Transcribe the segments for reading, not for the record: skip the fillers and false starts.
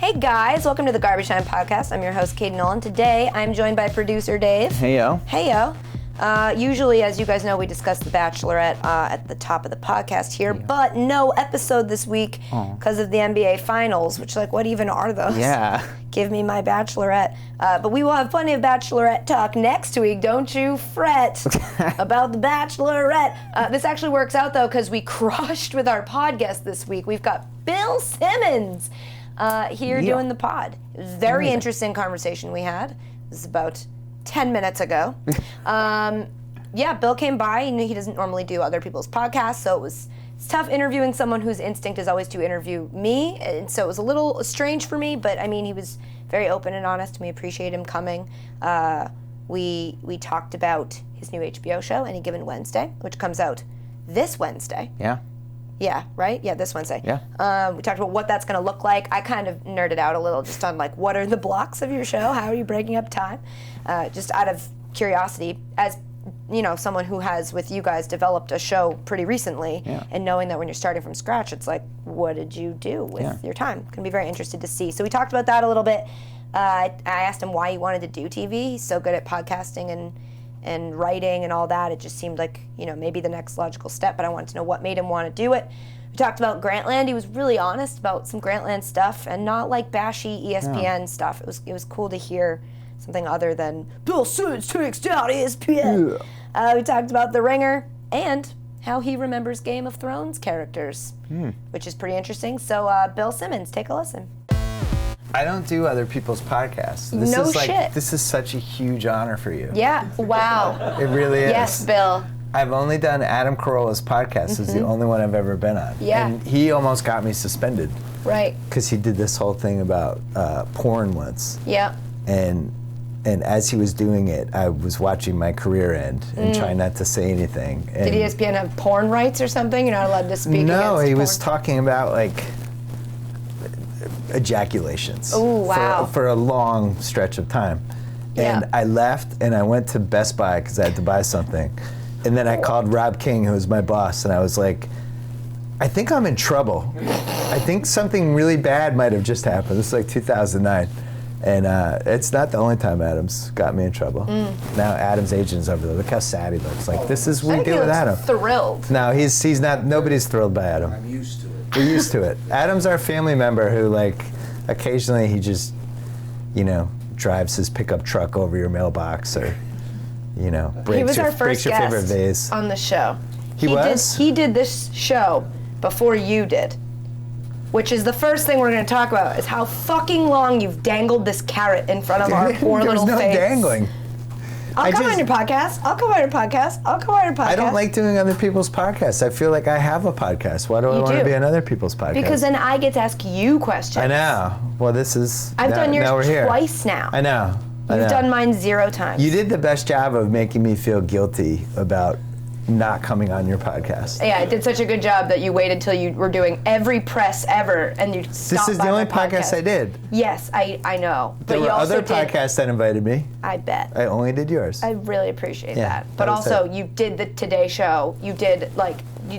Hey guys, welcome to the Garbage Time Podcast. I'm your host, Katie Nolan. Today, I'm joined by producer Dave. Hey yo. Hey yo. Usually, as you guys know, we discuss The Bachelorette at the top of the podcast here, but no episode this week because of the NBA Finals, which, like, what even are those? Yeah. Give me my Bachelorette. But we will have plenty of Bachelorette talk next week. Don't you fret about the Bachelorette. This actually works out, though, because we crushed with our podcast this week. We've got Bill Simmons here doing the pod. It was a very interesting conversation we had. This is about 10 minutes ago. Bill came by, and he doesn't normally do other people's podcasts, so it's tough interviewing someone whose instinct is always to interview me, and so it was a little strange for me, but I mean, he was very open and honest, and we appreciate him coming. We talked about his new HBO show, Any Given Wednesday, which comes out this Wednesday. Yeah. Yeah, right? Yeah, this Wednesday. Yeah. We talked about what that's going to look like. I kind of nerded out a little just on, like, what are the blocks of your show? How are you breaking up time? Just out of curiosity, as, you know, someone who has, with you guys, developed a show pretty recently, and knowing that when you're starting from scratch, it's like, what did you do with your time? Going to be very interested to see. So we talked about that a little bit. I asked him why he wanted to do TV. He's so good at podcasting and writing and all that. It just seemed like, you know, maybe the next logical step, but I wanted to know what made him want to do it. We talked about Grantland. He was really honest about some Grantland stuff and not like bashy ESPN stuff. It was cool to hear something other than Bill Simmons takes down ESPN. We talked about The Ringer and how he remembers Game of Thrones characters, which is pretty interesting. So Bill Simmons, take a listen. I don't do other people's podcasts. This is such a huge honor for you. Yeah, wow. It really is. Yes, Bill. I've only done Adam Carolla's podcast. It's the only one I've ever been on. Yeah. And he almost got me suspended. Right. Because he did this whole thing about porn once. Yeah. And as he was doing it, I was watching my career end and trying not to say anything. And did ESPN have porn rights or something? You're not allowed to speak against porn? No, he was talking about, like, ejaculations. Oh, wow. For a long stretch of time. And I left and I went to Best Buy because I had to buy something. And then I called Rob King, who was my boss, and I was like, I think I'm in trouble. I think something really bad might have just happened. This is like 2009. And it's not the only time Adam's got me in trouble. Now Adam's agent's over there. Look how sad he looks. Like, this is what we deal with Adam. Thrilled. No, he's not. Nobody's thrilled by Adam. I'm used to it. We're used to it. Adam's our family member who, like, occasionally he just, you know, drives his pickup truck over your mailbox or, you know, breaks your favorite vase. On the show. He did this show before you did, which is the first thing we're going to talk about, is how fucking long you've dangled this carrot in front of our poor little face. There's no dangling. I'll come on your podcast. I don't like doing other people's podcasts. I feel like I have a podcast. Why do I want to be on other people's podcasts? Because then I get to ask you questions. I know. Well, this is... I've done yours twice here. now. I know. You've done mine 0 times. You did the best job of making me feel guilty about not coming on your podcast. Yeah, I did such a good job that you waited till you were doing every press ever and you stopped. This is the only podcast I did. Yes, I know. There were other podcasts that invited me. I bet. I only did yours. I really appreciate that. But also, you did the Today Show. You did, like,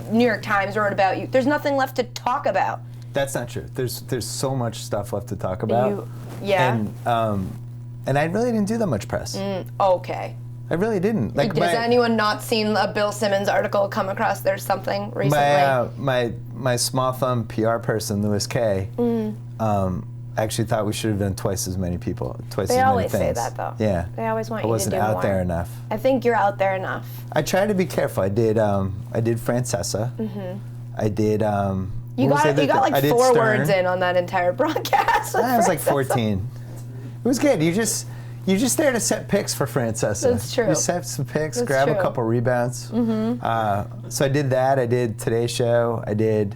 New York Times wrote about you. There's nothing left to talk about. That's not true. There's so much stuff left to talk about. And I really didn't do that much press. Okay. I really didn't. Like, has anyone not seen a Bill Simmons article come across their something recently? My small thumb PR person, Louis K, actually thought we should have done twice as many things. They always say that, though. Yeah. They always want you to do more. I wasn't out there enough. I think you're out there enough. I try to be careful. I did Francesa. I did. You got like 4 words in on that entire broadcast. I was like 14. It was good. You're just there to set picks for Francesa. That's true. You set some picks, grab a couple rebounds. So I did that. I did Today's Show. I did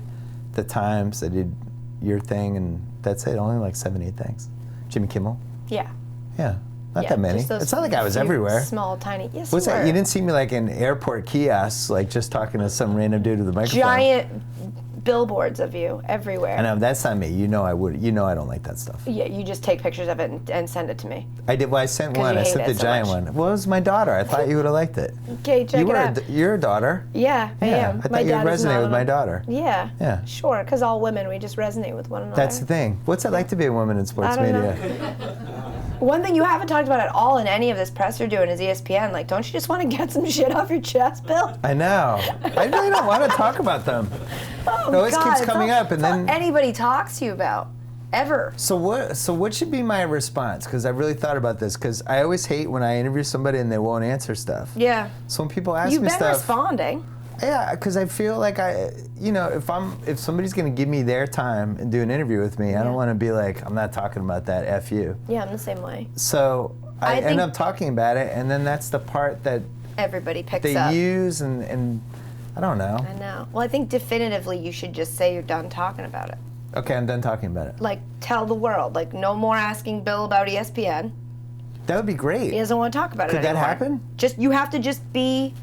The Times. I did your thing, and that's it. Only like 7, 8 things. Jimmy Kimmel. Yeah. Yeah. Not that many. just those It's not like I was few everywhere. Small, tiny. Yes, What's you that? were. You didn't see me like in airport kiosks, like just talking to some random dude with a microphone. Giant billboards of you everywhere. I know, that's not me. You know I would. You know I don't like that stuff. Yeah, you just take pictures of it and send it to me. I did. Well, I sent 'Cause one. you I hate sent it the so giant much. one. Well, it was my daughter. I thought you would have liked it. Okay, check it out. You're a daughter. Yeah, I am. I thought you'd resonate with my daughter. Yeah. Yeah. Sure, because all women, we just resonate with one another. That's the thing. What's it like to be a woman in sports I don't media? One thing you haven't talked about at all in any of this press you're doing is ESPN. Like, don't you just want to get some shit off your chest, Bill? I know. I really don't want to talk about them. Oh, It always God, keeps it's coming all- up, and it's all then. anybody talks to you about, ever. So what should be my response? Because I really thought about this. Because I always hate when I interview somebody and they won't answer stuff. Yeah. So when people ask You've me been stuff, responding. yeah, because I feel like if somebody's gonna give me their time and do an interview with me, I don't want to be like, I'm not talking about that. F you. Yeah, I'm the same way. So I think end up talking about it, and then that's the part that Everybody picks they up. use, and I don't know. I know. Well, I think definitively you should just say you're done talking about it. Okay, I'm done talking about it. Like, tell the world. Like, no more asking Bill about ESPN. That would be great. He doesn't want to talk about it Could that anymore. happen? You have to just be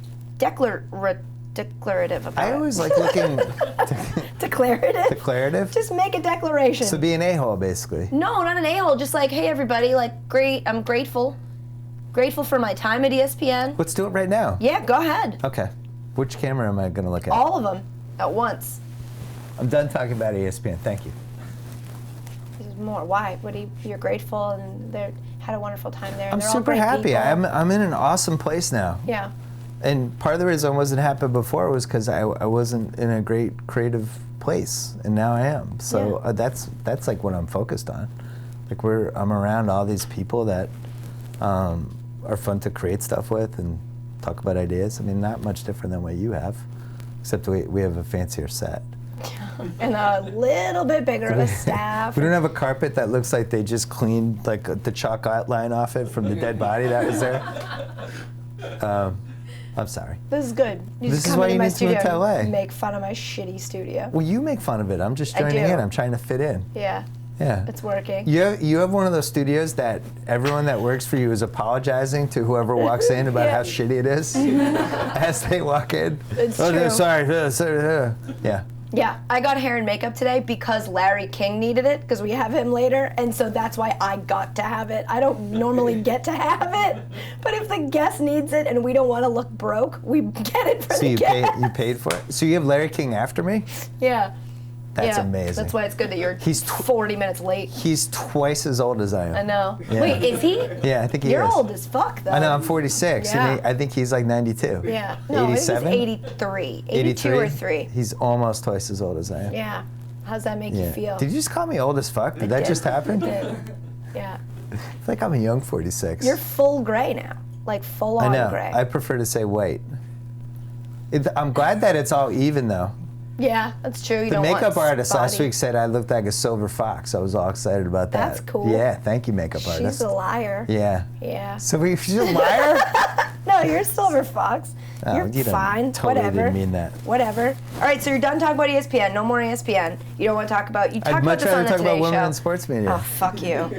declarative about it. I always like looking Declarative? declarative. Just make a declaration. So be an a-hole, basically. No, not an a-hole. Just like, hey, everybody, like, great, I'm grateful. Grateful for my time at ESPN. Let's do it right now. Yeah, go ahead. Okay. Which camera am I going to look at? All of them at once. I'm done talking about ESPN. Thank you. There's more. Why? You're grateful, and they had a wonderful time there. I'm They're all super great happy. people. I'm in an awesome place now. Yeah. And part of the reason I wasn't happy before was because I wasn't in a great creative place, and now I am. So Yeah. that's like what I'm focused on. Like I'm around all these people that are fun to create stuff with and talk about ideas. I mean, not much different than what you have, except we have a fancier set. And a little bit bigger of a staff. We don't have a carpet that looks like they just cleaned like the chalk outline off it from the dead body that was there. I'm sorry. This is good. You This just is come why into you my need to move studio to LA. and make fun of my shitty studio. Well, you make fun of it. I'm just I joining do. in. I'm trying to fit in. Yeah, Yeah. it's working. You have one of those studios that everyone that works for you is apologizing to whoever walks in about Yeah. how shitty it is as they walk in. It's oh, no, true. sorry. Yeah. Yeah, I got hair and makeup today because Larry King needed it, because we have him later, and so that's why I got to have it. I don't normally get to have it, but if the guest needs it and we don't want to look broke, we get it for So the you guest. paid for it? So you have Larry King after me? Yeah. That's Yeah, amazing. That's why it's good that you're He's 40 minutes late. He's twice as old as I am. I know. Yeah. Wait, is he? Yeah, I think he You're is. old as fuck, though. I know, I'm 46, Yeah. and I think he's like 92. Yeah. No, 87? I think he's 83. 82 or 3. He's almost twice as old as I am. Yeah. How's that make you feel? Did you just call me old as fuck? Did that did. just happen? I I did. Yeah. feel like I'm a young 46. You're full gray now. Like full I on know. gray. I prefer to say white. I'm glad that it's all even, though. Yeah, that's true. You The don't want makeup artist last spotty. week said I looked like a silver fox. I was all excited about that. That's cool. Yeah, thank you, makeup artist. She's a liar. Yeah. Yeah. So she's a liar? No, you're a silver fox. Oh, You're you don't- fine. totally Whatever. didn't mean that. Whatever. All right, so you're done talking about ESPN. No more ESPN. You don't want to talk about. You talk I'd about much this rather on the talk about Today women Show. in sports media. Oh, fuck you.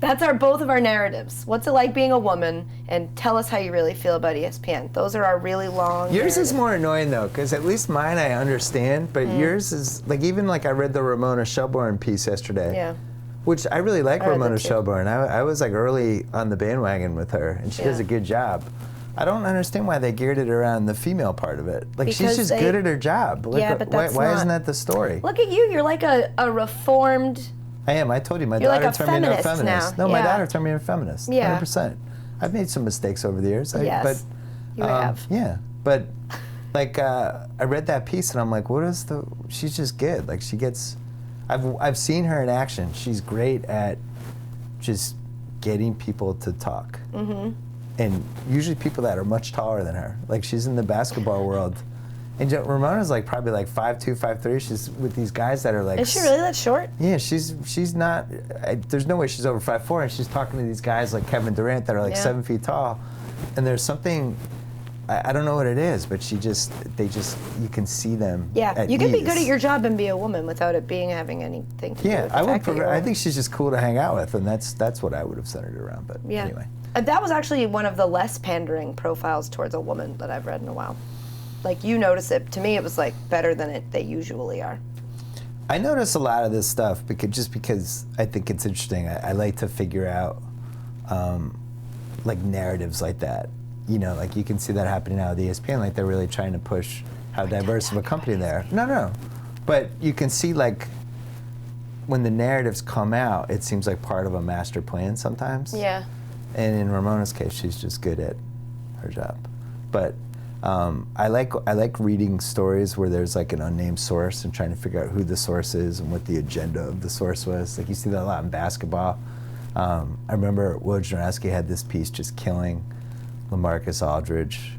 That's both of our narratives. What's it like being a woman? And tell us how you really feel about ESPN. Those are our really long. Yours is narratives. more annoying though, because at least mine I understand, but yours is like even like I read the Ramona Shelburne piece yesterday. Yeah. Which I really like I read Ramona that too. Shelburne. I was like early on the bandwagon with her, and she does Yeah. a good job. I don't understand why they geared it around the female part of it. Like she's Because just they- good at her job. Like, Yeah, but that's why not- isn't that the story? Look at you. You're like a reformed. I am. I told you, my You're daughter like a turned me into a feminist feminist. now. No, my Yeah. daughter turned me into a feminist. Yeah. 100%. I've made some mistakes over the years. Yes, but, you have. Yeah, but like I read that piece and I'm like, what is the? She's just good. Like she gets. I've seen her in action. She's great at just getting people to talk. Mm-hmm. And usually people that are much taller than her. Like she's in the basketball world. And Ramona's like probably like 5'2", 5'3". She's with these guys that are like. Is she really that short? Yeah, she's not. There's no way she's over 5'4", and she's talking to these guys like Kevin Durant that are like Yeah. 7 feet tall, and there's something. I don't know what it is, but you can see them. Yeah, you can be good at your job and be a woman without it having anything to do with the fact that you're a I woman. think she's just cool to hang out with, and that's what I would have centered it around. But anyway. That was actually one of the less pandering profiles towards a woman that I've read in a while. Like, you notice it. To me, it was like better than they usually are. I notice a lot of this stuff because I think it's interesting. I like to figure out like narratives like that. You know, like you can see that happening now at ESPN. Like they're really trying to push how diverse of a company they are. No, but you can see like when the narratives come out, it seems like part of a master plan sometimes. Yeah. And in Ramona's case, she's just good at her job. But I like reading stories where there's like an unnamed source and trying to figure out who the source is and what the agenda of the source was. Like you see that a lot in basketball. I remember Wojnarowski had this piece just killing LaMarcus Aldridge.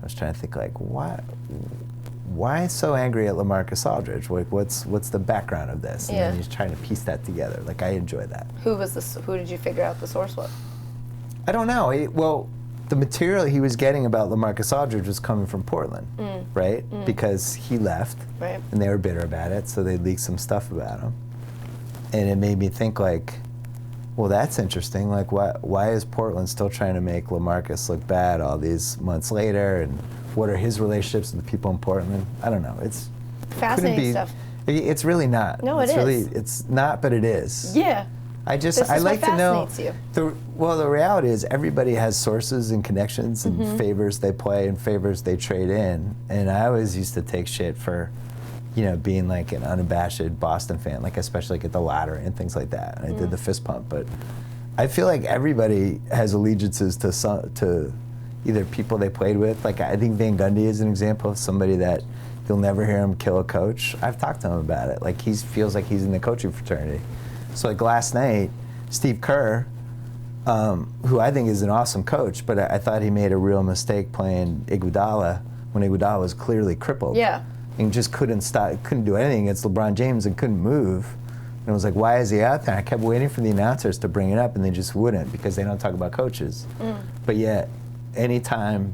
I was trying to think like why so angry at LaMarcus Aldridge? Like what's the background of this? And then he's trying to piece that together. Like I enjoy that. Who did you figure out the source was? I don't know. The material he was getting about LaMarcus Aldridge was coming from Portland, right? Because he left, right, and they were bitter about it, so they leaked some stuff about him. And it made me think like, well, that's interesting. Like, why is Portland still trying to make LaMarcus look bad all these months later? And what are his relationships with the people in Portland? I don't know. It's fascinating stuff. It's really not. No, It's not, but it is. Yeah. I like to know. The reality is everybody has sources and connections and favors they play and favors they trade in. And I always used to take shit for, being like an unabashed Boston fan, like especially like at the lottery and things like that. And I did the fist pump, but I feel like everybody has allegiances to either people they played with. Like I think Van Gundy is an example of somebody that you'll never hear him kill a coach. I've talked to him about it. Like he feels like he's in the coaching fraternity. So like last night, Steve Kerr, who I think is an awesome coach, but I thought he made a real mistake playing Iguodala when Iguodala was clearly crippled. Yeah. And just couldn't do anything against LeBron James and couldn't move. And I was like, why is he out there? And I kept waiting for the announcers to bring it up, and they just wouldn't because they don't talk about coaches. But yet, anytime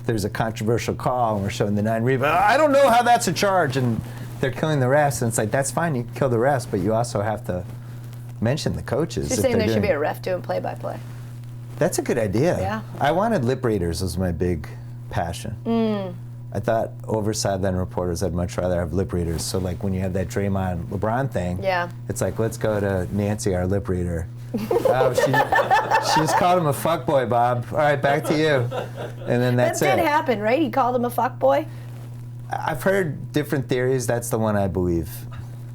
there's a controversial call and we're showing the 9 rebounds, I don't know how that's a charge, and they're killing the refs, and it's like, that's fine, you can kill the refs, but you also have to mention the coaches. You're saying there should be a ref doing play-by-play. That's a good idea. Yeah. I wanted lip readers was my big passion. I thought over sideline reporters, I'd much rather have lip readers. So like when you have that Draymond LeBron thing, it's like, let's go to Nancy, our lip reader. Oh, she just called him a fuckboy, Bob. All right, back to you. And then that's it. That did happen, right? He called him a fuckboy? I've heard different theories. That's the one I believe.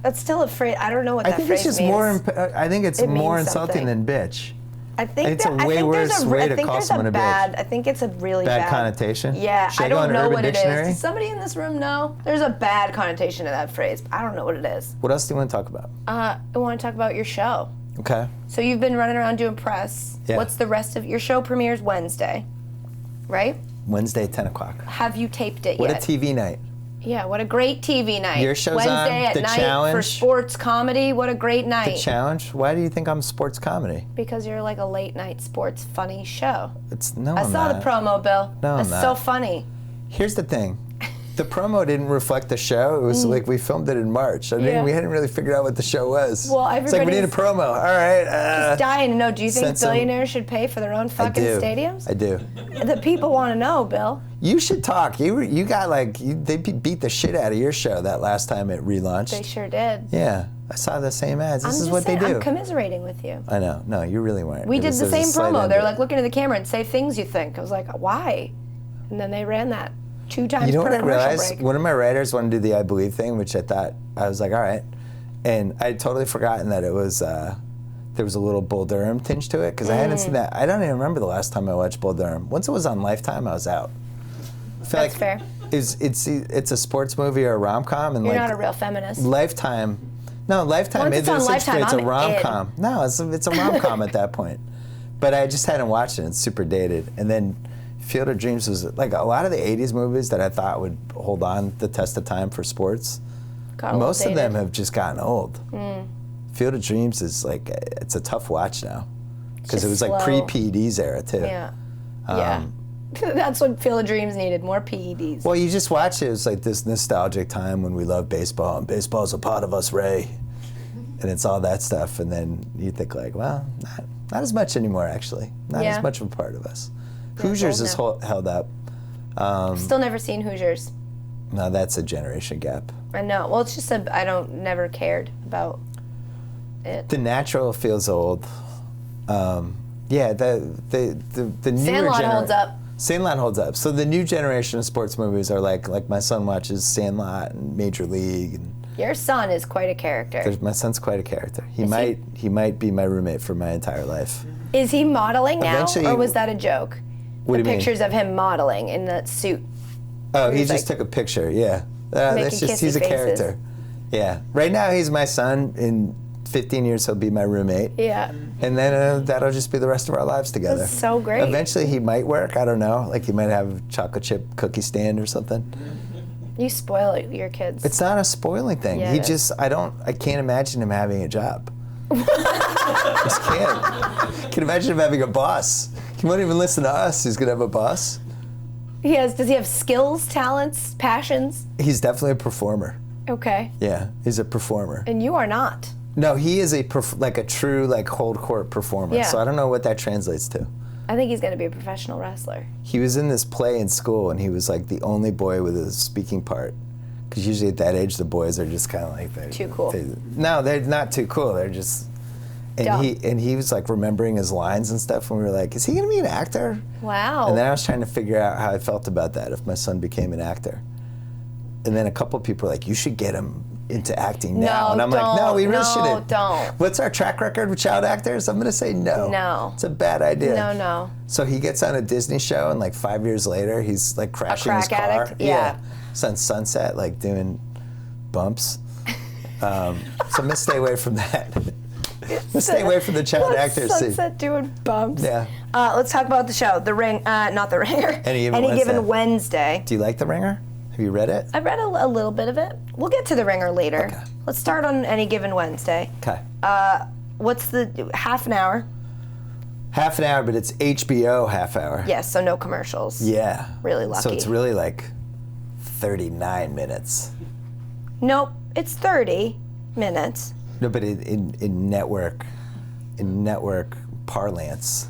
That's still a phrase. I don't know what that phrase means. I think it's more insulting than bitch. I think it's a way worse way to call someone a bitch. I think it's a really bad connotation. Yeah, Should I don't know what Dictionary? it is. Does somebody in this room know? There's a bad connotation to that phrase. I don't know what it is. What else do you want to talk about? I want to talk about your show. Okay. So you've been running around doing press. Yeah. What's the rest of your show? Premieres Wednesday, right? Wednesday, 10 o'clock. Have you taped it What yet? a TV night. Yeah, what a great TV night. Your show's Wednesday on, at The night Challenge. for sports comedy. What a great night. The Challenge? Why do you think I'm sports comedy? Because you're like a late night sports funny show. I saw the promo, Bill. No, That's so funny. Here's the thing. The promo didn't reflect the show. It was like we filmed it in March. I mean, we hadn't really figured out what the show was. Well, it's like we need a promo. All right. Just dying to know. Do you think billionaires should pay for their own fucking stadiums? I do. The people want to know, Bill. You should talk. You got like they beat the shit out of your show that last time it relaunched. They sure did. Yeah, I saw the same ads. This is what they do. I'm commiserating with you. I know. No, you really weren't. We did the same promo. They're like, look into the camera and say things you think. I was like, why? And then they ran that 2 times you know per what I commercial realized? break. One of my writers wanted to do the I Believe thing, which I thought, I was like, all right. And I'd totally forgotten that it was, there was a little Bull Durham tinge to it, because I hadn't seen that. I don't even remember the last time I watched Bull Durham. Once it was on Lifetime, I was out. I feel That's fair. It's a sports movie or a rom-com. And You're not a real feminist. Lifetime Once it's on Lifetime, it's a I'm rom-com. No, it's a rom-com at that point. But I just hadn't watched it. It's super dated. And then Field of Dreams was like a lot of the 80s movies that I thought would hold on the test of time for sports. Most of them have just gotten old. Field of Dreams is like, it's a tough watch now. Because it was like pre-PEDs era too. Yeah. That's what Field of Dreams needed, more PEDs. Well, you just watch it. It's like this nostalgic time when we loved baseball, and baseball's a part of us, Ray. And it's all that stuff, and then you think like, well, not as much anymore, actually. Not as much of a part of us. Yeah, Hoosiers is held up. Still never seen Hoosiers. No, that's a generation gap. I know. Well, it's just never cared about it. The Natural feels old. Yeah, the newer Sandlot holds up. Sandlot holds up. So the new generation of sports movies are like my son watches Sandlot and Major League. And Your son is quite a character. my son's quite a character. He might be my roommate for my entire life. Is he modeling now, Eventually- or was that a joke? What do you mean? Pictures of him modeling in that suit. Oh, he He's just like- took a picture. Yeah, Making that's just kissy he's a faces. character. Yeah. Right now he's my son. In 15 years he'll be my roommate. Yeah. And then that'll just be the rest of our lives together. That's so great. Eventually he might work. I don't know. Like he might have a chocolate chip cookie stand or something. You spoil your kids. It's not a spoiling thing. Yeah, it is. I can't imagine him having a job. I just can't. I can imagine him having a boss. He won't even listen to us. He's gonna have a boss. Does he have skills, talents, passions? He's definitely a performer. Okay. Yeah, he's a performer. And you are not. No, he is a true hold court performer. Yeah. So I don't know what that translates to. I think he's going to be a professional wrestler. He was in this play in school, and he was like the only boy with a speaking part. Because usually at that age, the boys are just kind of like Too cool. No, they're not too cool. They're just. Dumb. And he was like remembering his lines and stuff, and we were like, is he going to be an actor? Wow. And then I was trying to figure out how I felt about that if my son became an actor. And then a couple of people were like, you should get him into acting now. No, And I'm like, no, we really no, shouldn't. don't. What's our track record with child actors? I'm going to say no. No. It's a bad idea. No. So he gets on a Disney show, and like 5 years later, he's like crashing his crack car. addict? Yeah. It's on Sunset, like doing bumps. So I'm going to stay away from that. Stay away from the child actors. Sunset doing bumps. Yeah. Let's talk about the show. The Ring, not The Ringer. Any Given Wednesday. Do you like The Ringer? Have you read it? I've read a little bit of it. We'll get to The Ringer later. Okay. Let's start on Any Given Wednesday. Okay. What's the half an hour? Half an hour, but it's HBO half hour. Yes, so no commercials. Yeah. Really lucky. So it's really like 39 minutes. Nope, it's 30 minutes. No, but in network parlance.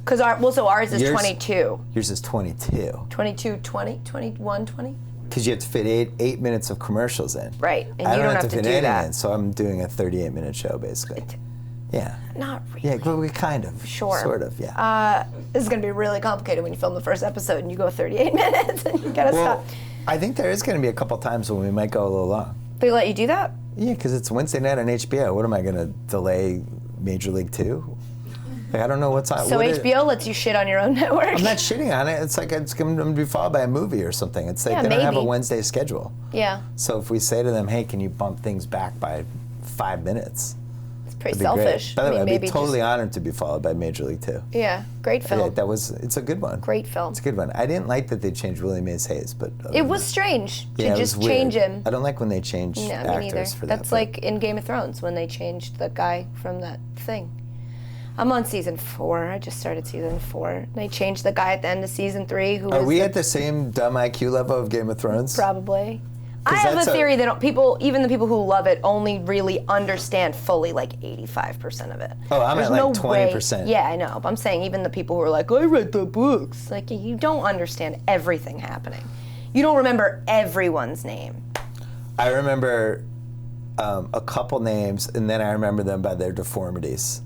Because ours is Yours- 22. Yours is 22. 22, 20, 21, 20? Because you have to fit eight minutes of commercials in. Right, and I you don't don't have to fit do any that. in, so I'm doing a 38-minute show basically. Yeah. Not really. Yeah, but we kind of. Sure. Sort of, yeah. This is going to be really complicated when you film the first episode and you go 38 minutes and you got to Well, stop. I think there is going to be a couple times when we might go a little long. They let you do that? Yeah, because it's Wednesday night on HBO. What am I going to delay Major League 2? Like, I don't know what's on. So what HBO lets you shit on your own network? I'm not shitting on it. It's like it's going to be followed by a movie or something. It's like Yeah, they don't have a maybe. Wednesday schedule. Yeah, So if we say to them, hey, can you bump things back by 5 minutes? it's pretty That'd be great. selfish. By the way, I'd maybe be totally just, honored to be followed by Major League 2. yeah, great film. Yeah, it's a good one. Great film. It's a good one. I didn't like that they changed Willie Mays Hayes, but It was strange yeah, to it was just weird. change him. I don't like when they change No, me actors neither. for that. That's but- like in Game of Thrones when they changed the guy from that thing. I'm on season 4. I just started season 4. They changed the guy at the end of season 3 who Are was we at the same dumb IQ level of Game of Thrones? probably. I have that's a a- theory that even the people who love it, only really understand fully like 85% of it. Oh, I'm There's at like no 20%. way- Yeah, I know. But I'm saying even the people who are like, I read the books. Like, you don't understand everything happening. You don't remember everyone's name. I remember a couple names, and then I remember them by their deformities.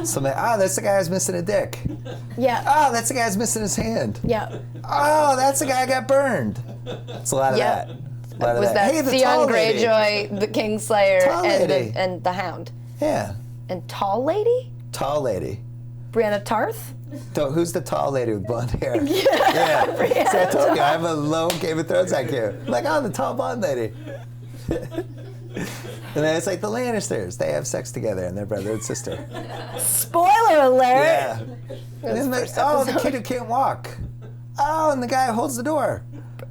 So I'm like, that's the guy who's missing a dick. Yeah. That's the guy who's missing his hand. Yeah. That's the guy who got burned. It's a lot of Yeah. that. A lot of Was that Hey, the Theon tall lady. Greyjoy, the Kingslayer, Tall lady. and the Hound? Yeah, And Tall Lady? tall lady. Brianna Tarth? Who's the tall lady with blonde hair? Yeah. See, I told you, I have a low Game of Thrones IQ. I'm like, the tall blonde lady. And then it's like the Lannisters. They have sex together, and they're brother and sister. Spoiler alert! Yeah. And then the kid who can't walk. And the guy who holds the door.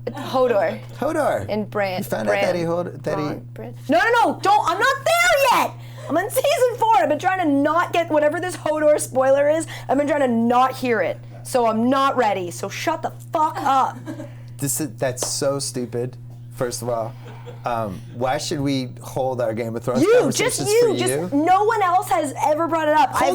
Hodor. Hodor. And Bran. You found out that he No, don't. I'm not there yet. I'm on season 4. I've been trying to not get whatever this Hodor spoiler is. I've been trying to not hear it. so I'm not ready. So shut the fuck up. That's so stupid. First of all, why should we hold our Game of Thrones You, conversations just for you, just no one else has ever brought it up. I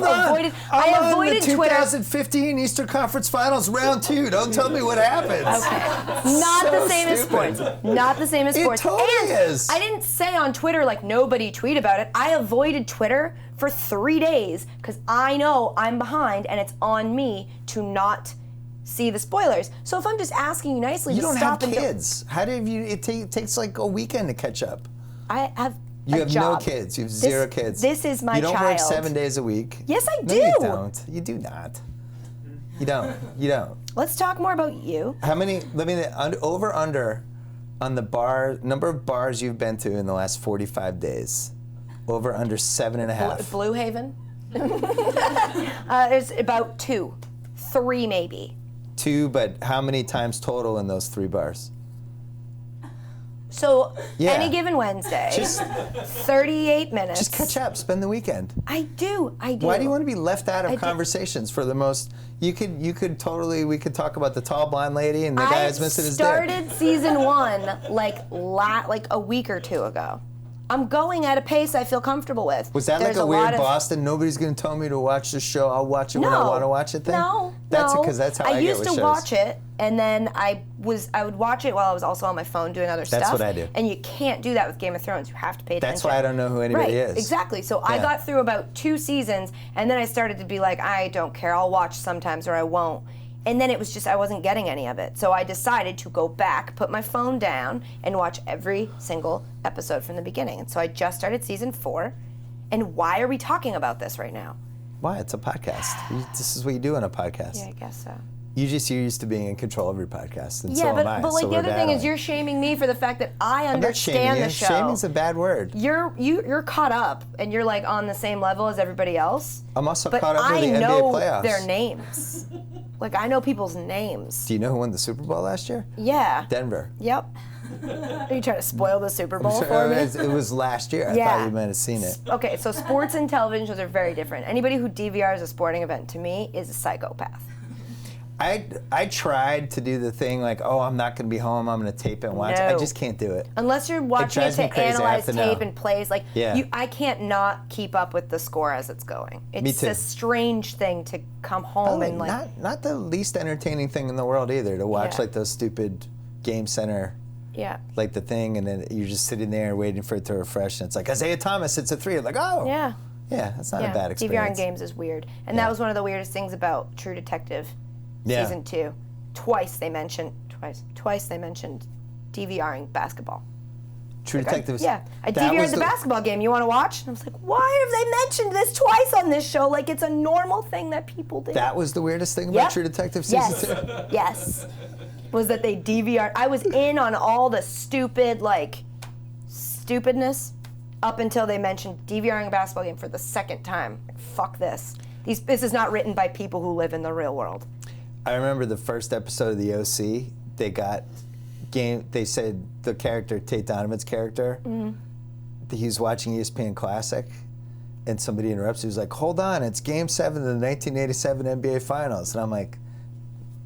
avoided the Twitter. 2015 Eastern Conference Finals round 2. Don't tell me what happens. Okay. Not the same as sports. Not the same as sports. It totally is. I didn't say on Twitter like nobody tweet about it. I avoided Twitter for 3 days because I know I'm behind and it's on me to not see the spoilers. So if I'm just asking you nicely, You just don't stop have and kids. How do you? It takes like a weekend to catch up. I have. You have job. no kids. You have zero kids. This is my child. You don't work 7 days a week. Yes, I do. No, you don't. You do not. You don't. You don't. Let's talk more about you. How many? Let me over under on the number of bars you've been to in the last 45 days. Over under 7.5. Blue Haven. There's about 2, 3 maybe. 2, but how many times total in those 3 bars? So Yeah. any given Wednesday, Just 38 minutes. Just catch up. Spend the weekend. I do. Why do you want to be left out of I do. conversations for the most? You could totally. We could talk about the tall blonde lady and the guy who's missing his dick. I started season 1 like a week or 2 ago. I'm going at a pace I feel comfortable with. Was that There's like a weird lot of- Boston? Nobody's going to tell me to watch the show. I'll watch it when I want to watch it thing? No, That's no. because that's how I get used with to shows. watch it, and then I would watch it while I was also on my phone doing other stuff. That's what I do. And you can't do that with Game of Thrones. You have to pay attention. That's why I don't know who anybody right, is. Exactly. So I Yeah. got through about 2 seasons, and then I started to be like, I don't care. I'll watch sometimes or I won't. And then it was just I wasn't getting any of it. So I decided to go back, put my phone down, and watch every single episode from the beginning. And so I just started season 4. And why are we talking about this right now? Why? It's a podcast. This is what you do on a podcast. Yeah, I guess so. You're used to being in control of your podcast, and Yeah, so am I. but like so the we're other thing is battling. you're shaming me for the fact that I I'm not shaming understand you. the show. Shaming's a bad word. You're caught up and you're like on the same level as everybody else. I'm also But caught up with I the NBA know playoffs. their names. Like I know people's names. Do you know who won the Super Bowl last year? Yeah. Denver. Yep. Are you trying to spoil the Super Bowl for me? It was last year. I Yeah. thought you might have seen it. Okay, so sports and television shows are very different. Anybody who DVRs a sporting event to me is a psychopath. I tried to do the thing like, oh, I'm not going to be home. I'm going to tape it and watch it. I No. just can't do it. Unless you're watching it drives me to crazy. I analyze have to tape know. and plays, like Yeah. I can't not keep up with the score as it's going. It's Me too. a strange thing to come home and like. not the least entertaining thing in the world either to watch Yeah. like those stupid Game Center, Yeah. like the thing, and then you're just sitting there waiting for it to refresh, and it's like Isaiah Thomas hits a 3. I'm like, oh, Yeah. yeah, that's not Yeah. a bad experience. DVRing games is weird, and Yeah. that was one of the weirdest things about True Detective Yeah. season 2. Twice they mentioned DVRing basketball. True Detectives. Yeah, I that DVR'd was the basketball game. You want to watch? And I was like, why have they mentioned this twice on this show? Like it's a normal thing that people do. That was the weirdest thing about Yep. True Detective season 2. Yes. Was that they DVR'd. I was in on all the stupidness up until they mentioned DVRing a basketball game for the second time. Like, fuck this. This is not written by people who live in the real world. I remember the first episode of the OC. They said the character, Tate Donovan's character, he was watching ESPN Classic, and somebody interrupts. He was like, "Hold on, it's Game 7 of the 1987 NBA Finals," and I'm like,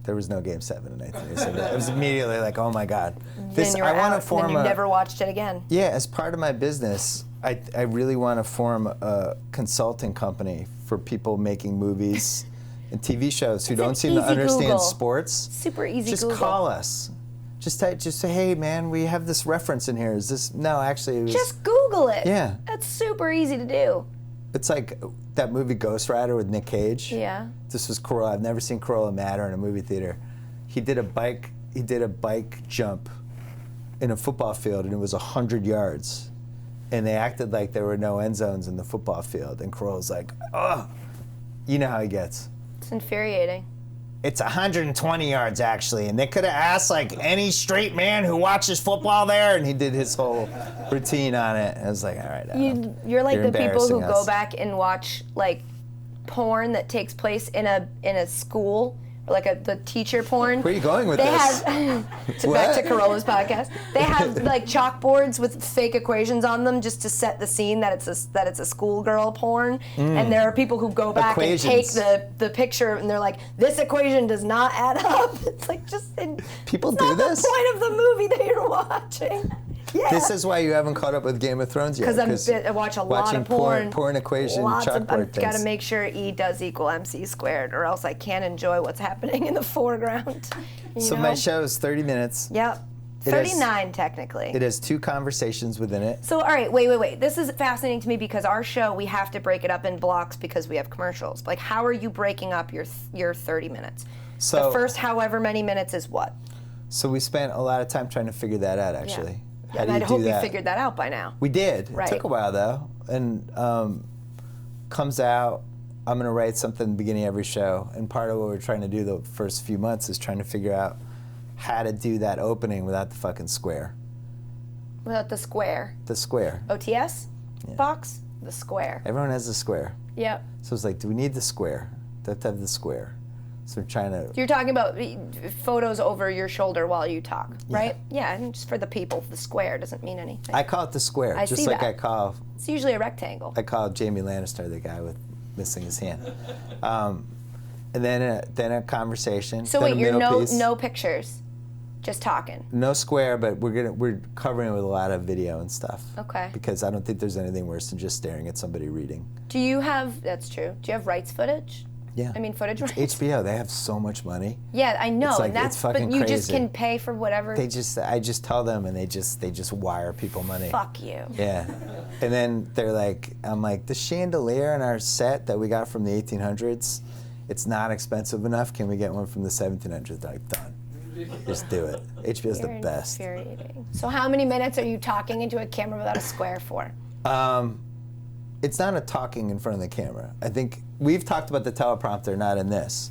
"There was no Game 7 in 1987." I was immediately like, "Oh my God, Then you're I want out, to form and then you never watched it again. Yeah, as part of my business, I really want to form a consulting company for people making movies and TV shows who It's an don't seem to easy understand Google. sports. Super easy Just Google. call us. Just say, hey man, we have this reference in here. Is this? No, actually, it was, Just Google it. Yeah. That's super easy to do. It's like that movie Ghost Rider with Nick Cage. Yeah. This was Corolla. I've never seen Corolla Matter in a movie theater. He did a bike jump in a football field, and it was 100 yards. And they acted like there were no end zones in the football field. And Corolla's like, oh, you know how he gets. It's infuriating. It's 120 yards, actually. And they could have asked, like, any straight man who watches football there. And he did his whole routine on it. And I was like, all right. You're like You're the people who embarrassing go us. back and watch, like, porn that takes place in a school like the teacher porn. Where are you going with they this? Have, back to Corolla's podcast. They have like chalkboards with fake equations on them just to set the scene that it's a schoolgirl porn. And there are people who go back and take the picture and they're like, this equation does not add up. It's like people it's do not this? the point of the movie that you're watching. Yeah. This is why you haven't caught up with Game of Thrones yet. Because I watch a lot of porn. Porn equation, chalkboard things. I've got to make sure E does equal MC squared, or else I can't enjoy what's happening in the foreground. So my show is 30 minutes. Yep. 39 technically. It has 2 conversations within it. So all right, wait. This is fascinating to me because our show, we have to break it up in blocks because we have commercials. Like, how are you breaking up your 30 minutes? So the first however many minutes is what? So we spent a lot of time trying to figure that out, actually. Yeah. How and do you I hope do that? you figured that out by now. We did. Right. It took a while though, and comes out. I'm gonna write something at the beginning of every show, and part of what we're trying to do the first few months is trying to figure out how to do that opening without the fucking square. Without the square. The square. OTS box? The square. Everyone has the square. Yep. So it's like, do we need the square? Do we have to have the square? So we're trying to. You're talking about photos over your shoulder while you talk, right? Yeah, and just for the people, the square doesn't mean anything. I call it the square, I just see like that. I call. It's usually a rectangle. I call Jamie Lannister the guy with missing his hand. And then a conversation. So then wait, a you're middle piece. no pictures, just talking. No square, but we're covering it with a lot of video and stuff. Okay. Because I don't think there's anything worse than just staring at somebody reading. Do you have? That's true. Do you have rights footage? Yeah. I mean footage rights. HBO, they have so much money. Yeah, I know, It's like, and that's it's fucking but you just crazy. can pay for whatever. I just tell them, and they just wire people money. Fuck you. Yeah. And then they're like, I'm like, the chandelier in our set that we got from the 1800s, it's not expensive enough. Can we get one from the 1700s? They're like, done. Just do it. HBO's the best. Infuriating. So how many minutes are you talking into a camera without a square for? It's not a talking in front of the camera. I think we've talked about the teleprompter, not in this.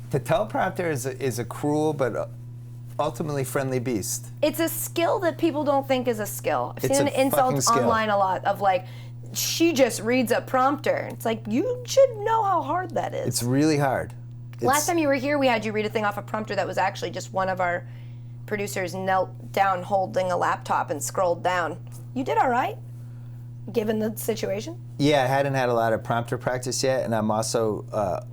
The teleprompter is a cruel but ultimately friendly beast. It's a skill that people don't think is a skill. I've It's seen a insults fucking skill. online a lot of like, she just reads a prompter. It's like, you should know how hard that is. It's really hard. Last time you were here, we had you read a thing off a prompter that was actually just one of our producers knelt down holding a laptop and scrolled down. You did all right, given the situation. Yeah, I hadn't had a lot of prompter practice yet, and I'm also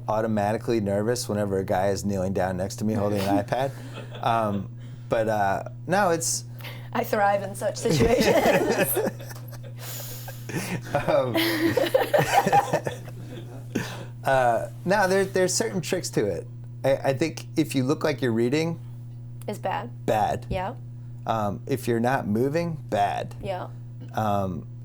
automatically nervous whenever a guy is kneeling down next to me holding an iPad. But no, it's... I thrive in such situations. No, there's certain tricks to it. I think if you look like you're reading, Is bad. bad. Yeah. If you're not moving, bad. Yeah.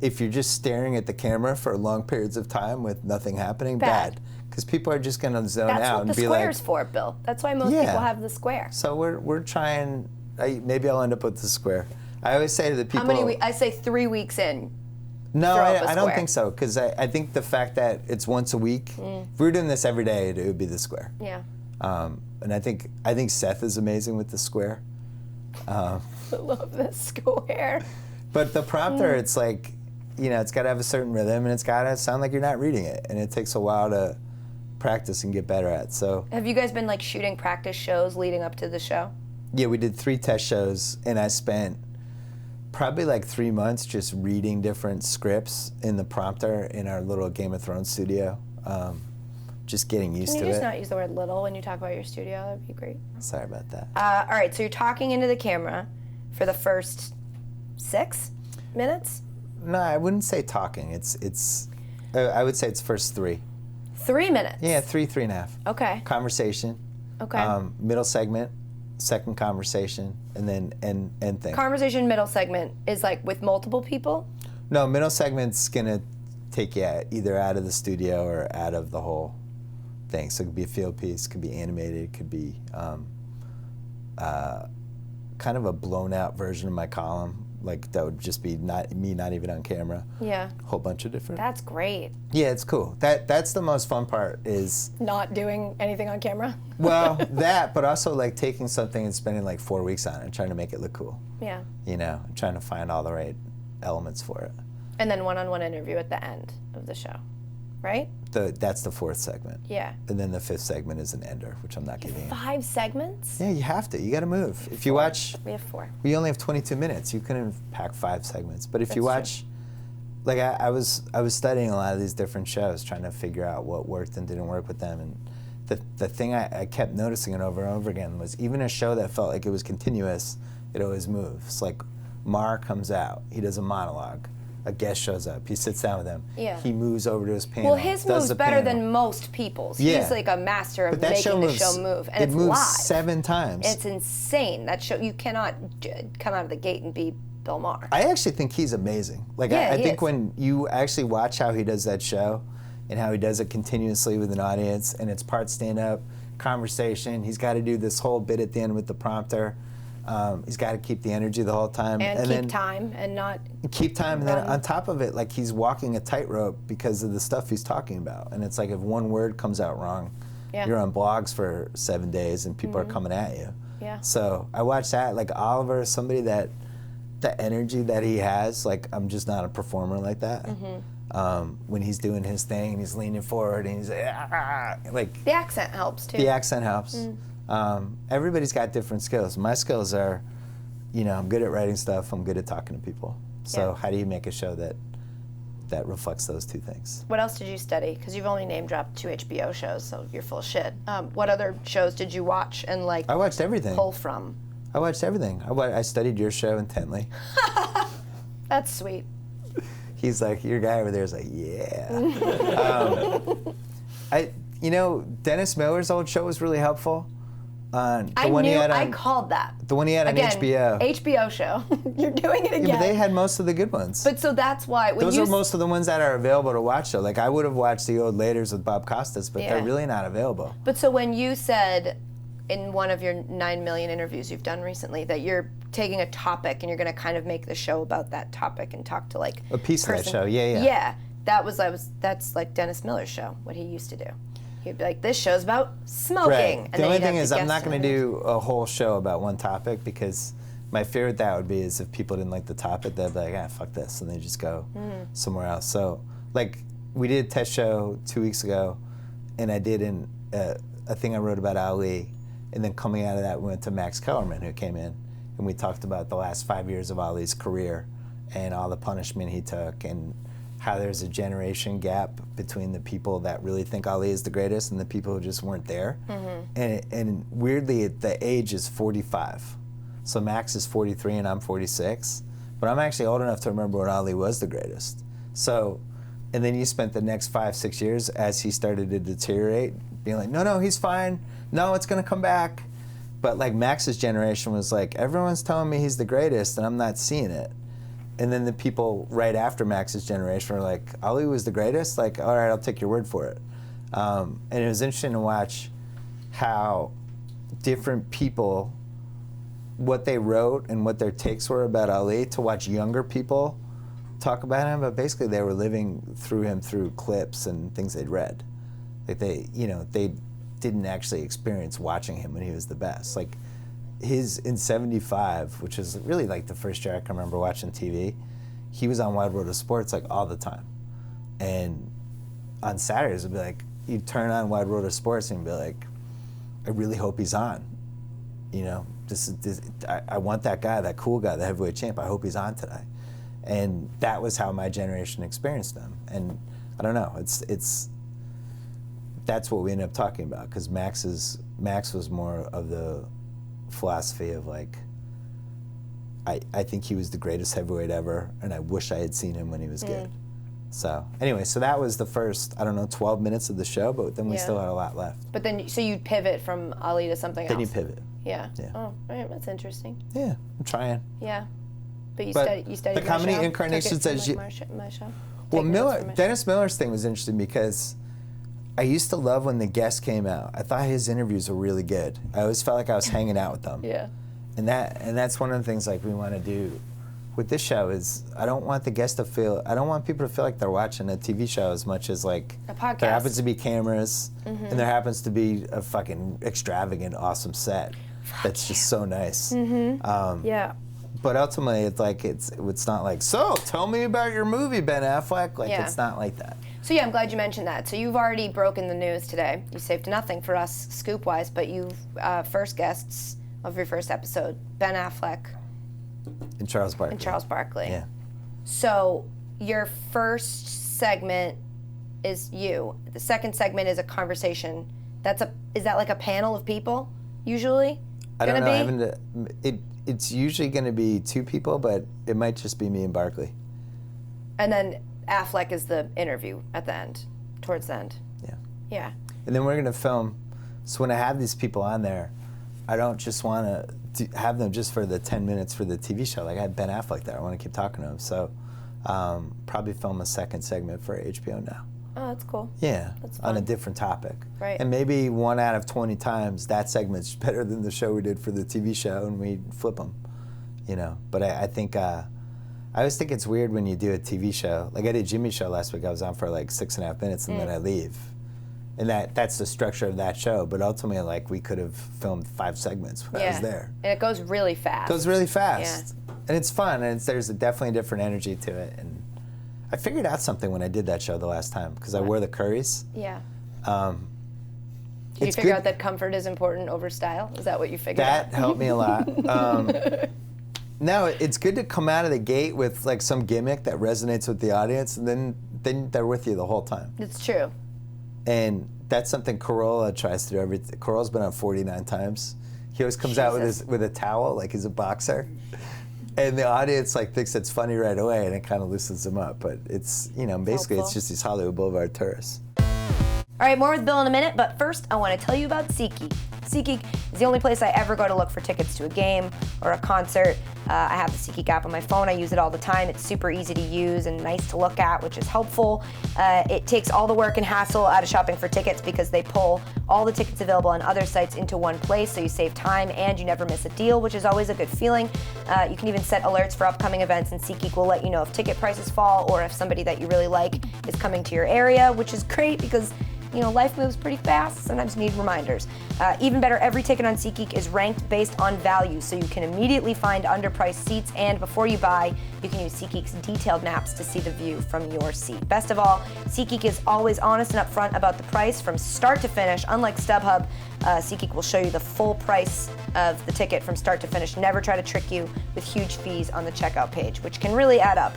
If you're just staring at the camera for long periods of time with nothing happening, Bad. bad. Because people are just going to zone That's out what and the be like. square's for, Bill. That's why most Yeah. people have the square. So we're trying. Maybe I'll end up with the square. I always say to the people. How many weeks? I say 3 weeks in. No, throw up a I don't square? think so. Because I think the fact that it's once a week. If we were doing this every day, it would be the square. Yeah. And I think Seth is amazing with the square. I love the square. But the prompter, it's like, it's got to have a certain rhythm, and it's got to sound like you're not reading it, and it takes a while to practice and get better at. So Have you guys been like shooting practice shows leading up to the show? yeah, we did 3 test shows, and I spent probably like 3 months just reading different scripts in the prompter in our little Game of Thrones studio, just getting used Can to you just it. not use the word little when you talk about your studio? That'd be great. Sorry about that. All right, so you're talking into the camera for the first 6 minutes? No, I wouldn't say talking. It's. I would say it's first 3. 3 minutes? Yeah, 3.5. Okay. Conversation. Okay. Middle segment, second conversation, and then end thing. Conversation middle segment is like with multiple people? No, middle segment's gonna take you either out of the studio or out of the whole thing. So it could be a field piece, could be animated, could be kind of a blown out version of my column. Like that would just be not even on camera. Yeah. A whole bunch of different. That's great. Yeah, it's cool. That's the most fun part is. Not doing anything on camera? Well, that, but also like taking something and spending like 4 weeks on it and trying to make it look cool. Yeah. Trying to find all the right elements for it. And then one-on-one interview at the end of the show. right? That's the fourth segment. Yeah. And then the fifth segment is an ender, which I'm not giving you. 5 segments? Yeah, you have to. You got to move. If you watch, We have 4. we only have 22 minutes. You couldn't pack 5 segments. But if you watch, like I was studying a lot of these different shows, trying to figure out what worked and didn't work with them. And the thing I kept noticing it over and over again was even a show that felt like it was continuous, it always moves. Like Mar comes out, he does a monologue. A guest shows up, he sits down with him. Yeah. He moves over to his panel. Well, his does moves the better panel. than most people's. Yeah. He's like a master of But that making show the moves, show move. And it it's moves live. 7 times. It's insane. That show, you cannot come out of the gate and be Bill Maher. I actually think he's amazing. Like Yeah, I he think is. when you actually watch how he does that show and how he does it continuously with an audience and it's part stand-up, conversation, he's got to do this whole bit at the end with the prompter. He's got to keep the energy the whole time. And keep then time and not keep time. And then run. on top of it, like he's walking a tightrope because of the stuff he's talking about. And it's like if one word comes out wrong, Yeah. you're on blogs for 7 days and people are coming at you. Yeah. So I watched that. Like Oliver, somebody that the energy that he has, like I'm just not a performer like that. When he's doing his thing and he's leaning forward and he's like the accent helps too. the accent helps. Everybody's got different skills. My skills are, I'm good at writing stuff. I'm good at talking to people. So Yeah. how do you make a show that reflects those 2 things? What else did you study? Because you've only name dropped 2 HBO shows, so you're full of shit. What other shows did you watch and like I watched everything. pull from? I watched everything. I studied your show intently. That's sweet. He's like, your guy over there is like, yeah. Dennis Miller's old show was really helpful. I called that. The one he had Again, on HBO. HBO show. You're doing it again. Yeah, but they had most of the good ones. But so that's why when Those you are most of the ones that are available to watch, though. Like, I would have watched the old Laters with Bob Costas, but Yeah. they're really not available. But so when you said in one of your 9 million interviews you've done recently that you're taking a topic and you're going to kind of make the show about that topic and talk to like A piece of that show, yeah. Yeah, that's like Dennis Miller's show, what he used to do. He'd be like, this show's about smoking. Right. And The then only you'd have thing is, the I'm not guest going to in it. do a whole show about one topic because my fear with that would be is if people didn't like the topic, they'd be like, fuck this, and they just go somewhere else. So, like, we did a test show 2 weeks ago, and I did a thing I wrote about Ali, and then coming out of that, we went to Max Kellerman, who came in, and we talked about the last 5 years of Ali's career and all the punishment he took and how there's a generation gap between the people that really think Ali is the greatest and the people who just weren't there. And weirdly, the age is 45. So Max is 43 and I'm 46. But I'm actually old enough to remember when Ali was the greatest. So, and then you spent the next 5-6 years as he started to deteriorate, being like, no, he's fine. No, it's gonna come back. But like Max's generation was like, everyone's telling me he's the greatest and I'm not seeing it. And then the people right after Max's generation were like, Ali was the greatest? Like, all right, I'll take your word for it. And it was interesting to watch how different people, what they wrote and what their takes were about Ali, to watch younger people talk about him, but basically they were living through him through clips and things they'd read. Like they didn't actually experience watching him when he was the best. Like, his in '75, which is really like the first year I can remember watching TV, he was on Wide World of Sports like all the time. And on Saturdays, it'd be like, you'd turn on Wide World of Sports and be like, I really hope he's on. I want that guy, that cool guy, the heavyweight champ. I hope he's on today. And that was how my generation experienced him. And I don't know, that's what we ended up talking about, because Max was more of the philosophy of like, I think he was the greatest heavyweight ever, and I wish I had seen him when he was good. So anyway, so that was the first, 12 minutes of the show, but then we still had a lot left. But then, so you'd pivot from Ali to something else. Then you pivot. Yeah. Yeah. Oh, all right, that's interesting. Yeah, I'm trying. Yeah. But you But studied the my comedy show? incarnations Took it that from, you- like, my show? Well, Take notes from my show? Dennis Miller's thing was interesting because I used to love when the guests came out. I thought his interviews were really good. I always felt like I was hanging out with them. Yeah. And that's one of the things like we want to do with this show is I don't want people to feel like they're watching a TV show as much as like A podcast. there happens to be cameras and there happens to be a fucking extravagant, awesome set that's just so nice. Yeah. But ultimately, it's like it's not like, so tell me about your movie, Ben Affleck. Like, Yeah. it's not like that. So yeah, I'm glad you mentioned that. So you've already broken the news today. You saved nothing for us scoop-wise, but you first guests of your first episode, Ben Affleck And Charles Barkley. and Charles Barkley. Yeah. So your first segment is you. The second segment is a conversation. Is that like a panel of people usually? I don't know. It's usually going to be 2 people, but it might just be me and Barkley. And then Affleck is the interview at the end, towards the end. Yeah. Yeah. And then we're going to film. So when I have these people on there, I don't just want to have them just for the 10 minutes for the TV show. Like I had Ben Affleck there. I want to keep talking to him. So probably film a second segment for HBO now. Oh, that's cool. Yeah, That's on a fun. different topic. Right. And maybe 1 out of 20 times that segment's better than the show we did for the TV show, and we flip them, you know. But I think, I always think it's weird when you do a TV show. Like I did Jimmy's show last week. I was on for like 6.5 minutes, and then I leave. And that's the structure of that show. But ultimately, like we could have filmed 5 segments when I was there. And it goes really fast. It goes really fast. Yeah. And it's fun, and there's definitely a different energy to it. And I figured out something when I did that show the last time, because I wore the curries. Yeah. Did you figure out that comfort is important over style? Is that what you figured out? That helped me a lot. No, it's good to come out of the gate with like some gimmick that resonates with the audience, and then they're with you the whole time. It's true. And that's something Corolla tries to do. Corolla's been on 49 times. He always comes out with a towel, like he's a boxer. And the audience like thinks it's funny right away, and it kind of loosens them up. But it's, you know, basically it's just these Hollywood Boulevard tourists. All right, more with Bill in a minute, but first I want to tell you about SeatGeek. SeatGeek is the only place I ever go to look for tickets to a game or a concert. I have the SeatGeek app on my phone. I use it all the time. It's super easy to use and nice to look at, which is helpful. It takes all the work and hassle out of shopping for tickets because they pull all the tickets available on other sites into one place, so you save time and you never miss a deal, which is always a good feeling. You can even set alerts for upcoming events, and SeatGeek will let you know if ticket prices fall or if somebody that you really like is coming to your area, which is great because you know, life moves pretty fast. Sometimes you need reminders. Even better, every ticket on SeatGeek is ranked based on value, so you can immediately find underpriced seats, and before you buy, you can use SeatGeek's detailed maps to see the view from your seat. Best of all, SeatGeek is always honest and upfront about the price from start to finish. Unlike StubHub, SeatGeek will show you the full price of the ticket from start to finish. Never try to trick you with huge fees on the checkout page, which can really add up.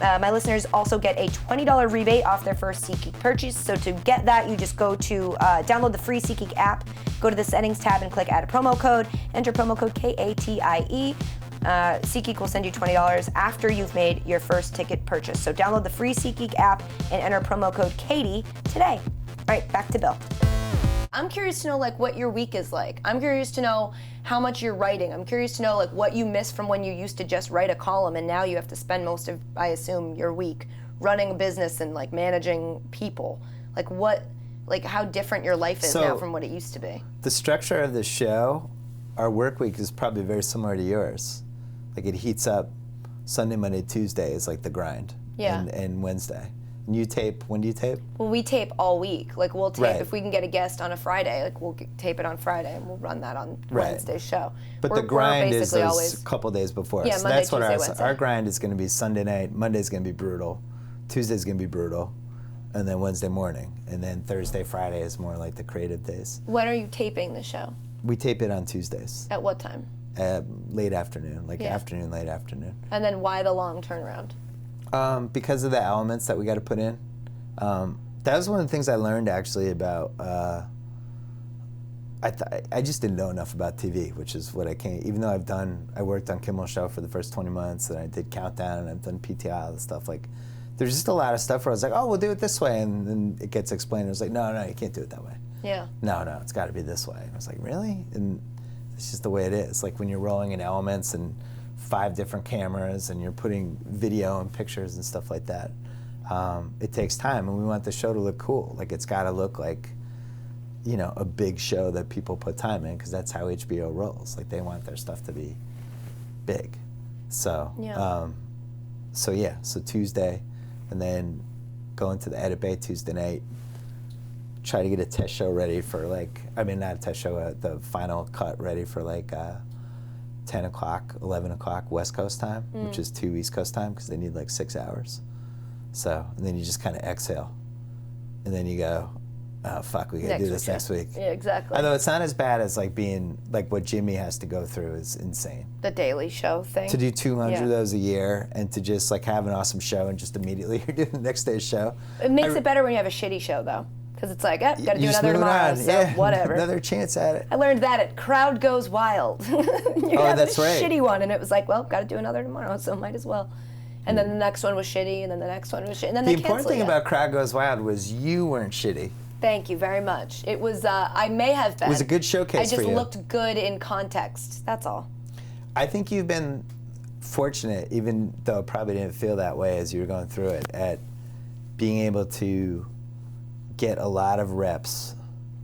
My listeners also get a $20 rebate off their first SeatGeek purchase. So to get that, you just go to download the free SeatGeek app, go to the settings tab and click add a promo code, enter promo code KATIE. SeatGeek will send you $20 after you've made your first ticket purchase. So download the free SeatGeek app and enter promo code Katie today. All right, back to Bill. I'm curious to know like what your week is like. I'm curious to know how much you're writing. I'm curious to know like what you miss from when you used to just write a column and now you have to spend most of, I assume, your week running a business and like managing people. Like how different your life is now from what it used to be. The structure of the show, our work week is probably very similar to yours. Like it heats up Sunday, Monday, Tuesday is like the grind. Yeah. And Wednesday. And you tape, when do you tape? Well, we tape all week. Like we'll tape, if we can get a guest on a Friday, like we'll tape it on Friday and we'll run that on Wednesday's show. But the grind is those couple days before. Yeah, so Monday, that's what Tuesday, Wednesday. Our grind is going to be Sunday night, Monday's going to be brutal, Tuesday's going to be brutal, and then Wednesday morning. And then Thursday, Friday is more like the creative days. When are you taping the show? We tape it on Tuesdays. At what time? Late afternoon, afternoon, late afternoon. And then why the long turnaround? Because of the elements that we got to put in. That was one of the things I learned actually about. I just didn't know enough about TV, which is what I can't. Even though I worked on Kimmel's show for the first 20 months, and I did Countdown, and I've done PTI, all this stuff. Like, there's just a lot of stuff where I was like, oh, we'll do it this way, and then it gets explained. I was like, no, you can't do it that way. Yeah. No, it's got to be this way. And I was like, really? And it's just the way it is. Like when you're rolling in elements and 5 different cameras, and you're putting video and pictures and stuff like that. It takes time, and we want the show to look cool. Like it's got to look like, you know, a big show that people put time in, because that's how HBO rolls. Like they want their stuff to be big. So, so Tuesday, and then go into the edit bay Tuesday night. Try to get a test show ready for not a test show, the final cut ready for 10 o'clock, 11 o'clock West Coast time, which is 2 East Coast time, because they need 6 hours. So, and then you just kind of exhale. and then you go, oh fuck, we gotta do this next week. Yeah, exactly. Although it's not as bad as like being like what Jimmy has to go through is insane. The Daily Show thing. To do 200 of those a year and to just like have an awesome show and just immediately you're doing the next day's show. It makes it better when you have a shitty show though, because it's like, gotta do another tomorrow, so whatever. Another chance at it. I learned that at Crowd Goes Wild. That's right. Shitty one, and it was like, well, gotta do another tomorrow, so might as well. And then the next one was shitty, and then the next one was shitty, and then the important thing about Crowd Goes Wild was you weren't shitty. Thank you very much. It was, I may have been. It was a good showcase for you. I just looked good in context, that's all. I think you've been fortunate, even though it probably didn't feel that way as you were going through it, at being able to get a lot of reps.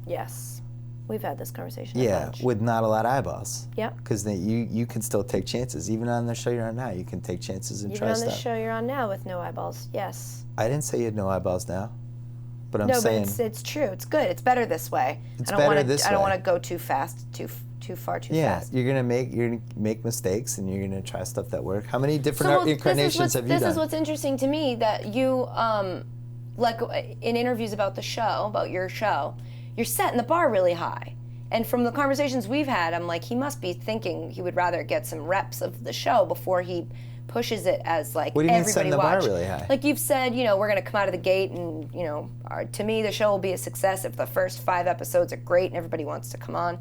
Yes. We've had this conversation. Yeah, with not a lot of eyeballs. Yeah. Because you can still take chances. Even on the show you're on now, you can take chances and try stuff. Even on the show you're on now with no eyeballs, yes. I didn't say you had no eyeballs now, but I'm saying... No, but it's true. It's good. It's better this way. It's better this way. I don't want to go too fast, too fast. Yeah, you're gonna make mistakes and you're gonna try stuff that work. How many different incarnations have you done? This is what's interesting to me, that you, like in interviews about your show, you're setting the bar really high. And from the conversations we've had, I'm like, he must be thinking he would rather get some reps of the show before he pushes it as like, what do you everybody mean setting the watch. bar really high? Like you've said, we're going to come out of the gate and, to me, the show will be a success if the first 5 episodes are great and everybody wants to come on.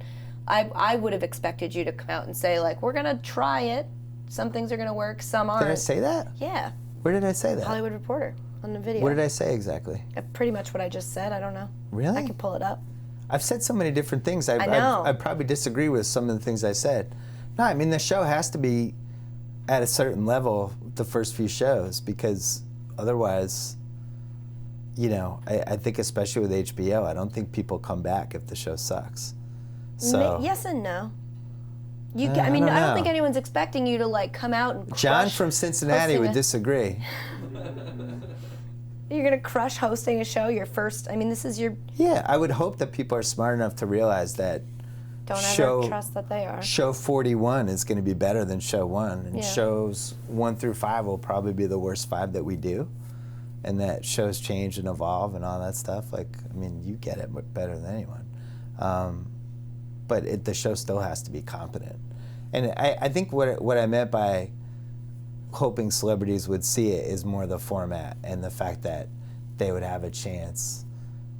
I would have expected you to come out and say, like, we're going to try it. Some things are going to work, some aren't. Did I say that? Yeah. Where did I say that? Hollywood Reporter on the video. What did I say exactly? Pretty much what I just said. I don't know. Really? I can pull it up. I've said so many different things. I know. I probably disagree with some of the things I said. No, I mean, the show has to be at a certain level the first few shows, because otherwise, I think especially with HBO, I don't think people come back if the show sucks. So yes and no. I don't think anyone's expecting you to like come out and crush. John from Cincinnati would disagree. You're going to crush hosting a show, your first, this is your... Yeah, I would hope that people are smart enough to realize that don't ever trust that they are. Show 41 is going to be better than show 1, and shows 1 through 5 will probably be the worst 5 that we do, and that shows change and evolve and all that stuff. You get it better than anyone. But the show still has to be competent. And I think what I meant by hoping celebrities would see it is more the format and the fact that they would have a chance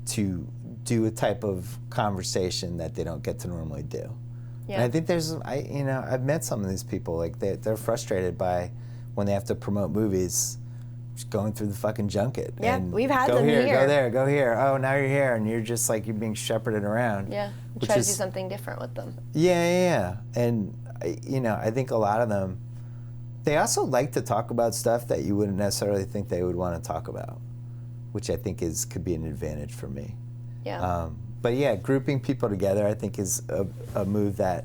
to do a type of conversation that they don't get to normally do. Yeah. And I think I've met some of these people, like they're frustrated by when they have to promote movies, just going through the fucking junket. Yeah, and we've had them here. Go there, go here. Oh, now you're here, and you're just like you're being shepherded around. Yeah, try to do something different with them. Yeah. And I think a lot of them, they also like to talk about stuff that you wouldn't necessarily think they would want to talk about, which I think could be an advantage for me. Yeah. But yeah, grouping people together, I think, is a move that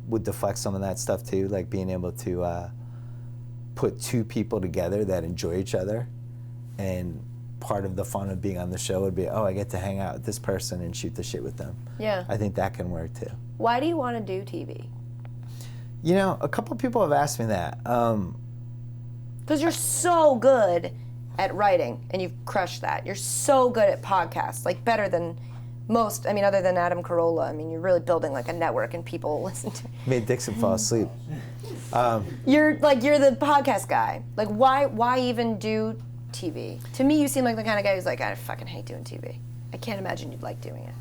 would deflect some of that stuff too, like being able to put 2 people together that enjoy each other, and part of the fun of being on the show would be, I get to hang out with this person and shoot the shit with them. Yeah. I think that can work too. Why do you want to do TV? A couple people have asked me that. Because you're so good at writing, and you've crushed that. You're so good at podcasts, like better than most, other than Adam Carolla. You're really building like a network and people listen to it. Made Dixon fall asleep. You're the podcast guy. Like why even do TV? To me, you seem like the kind of guy who's like, I fucking hate doing TV. I can't imagine you'd like doing it.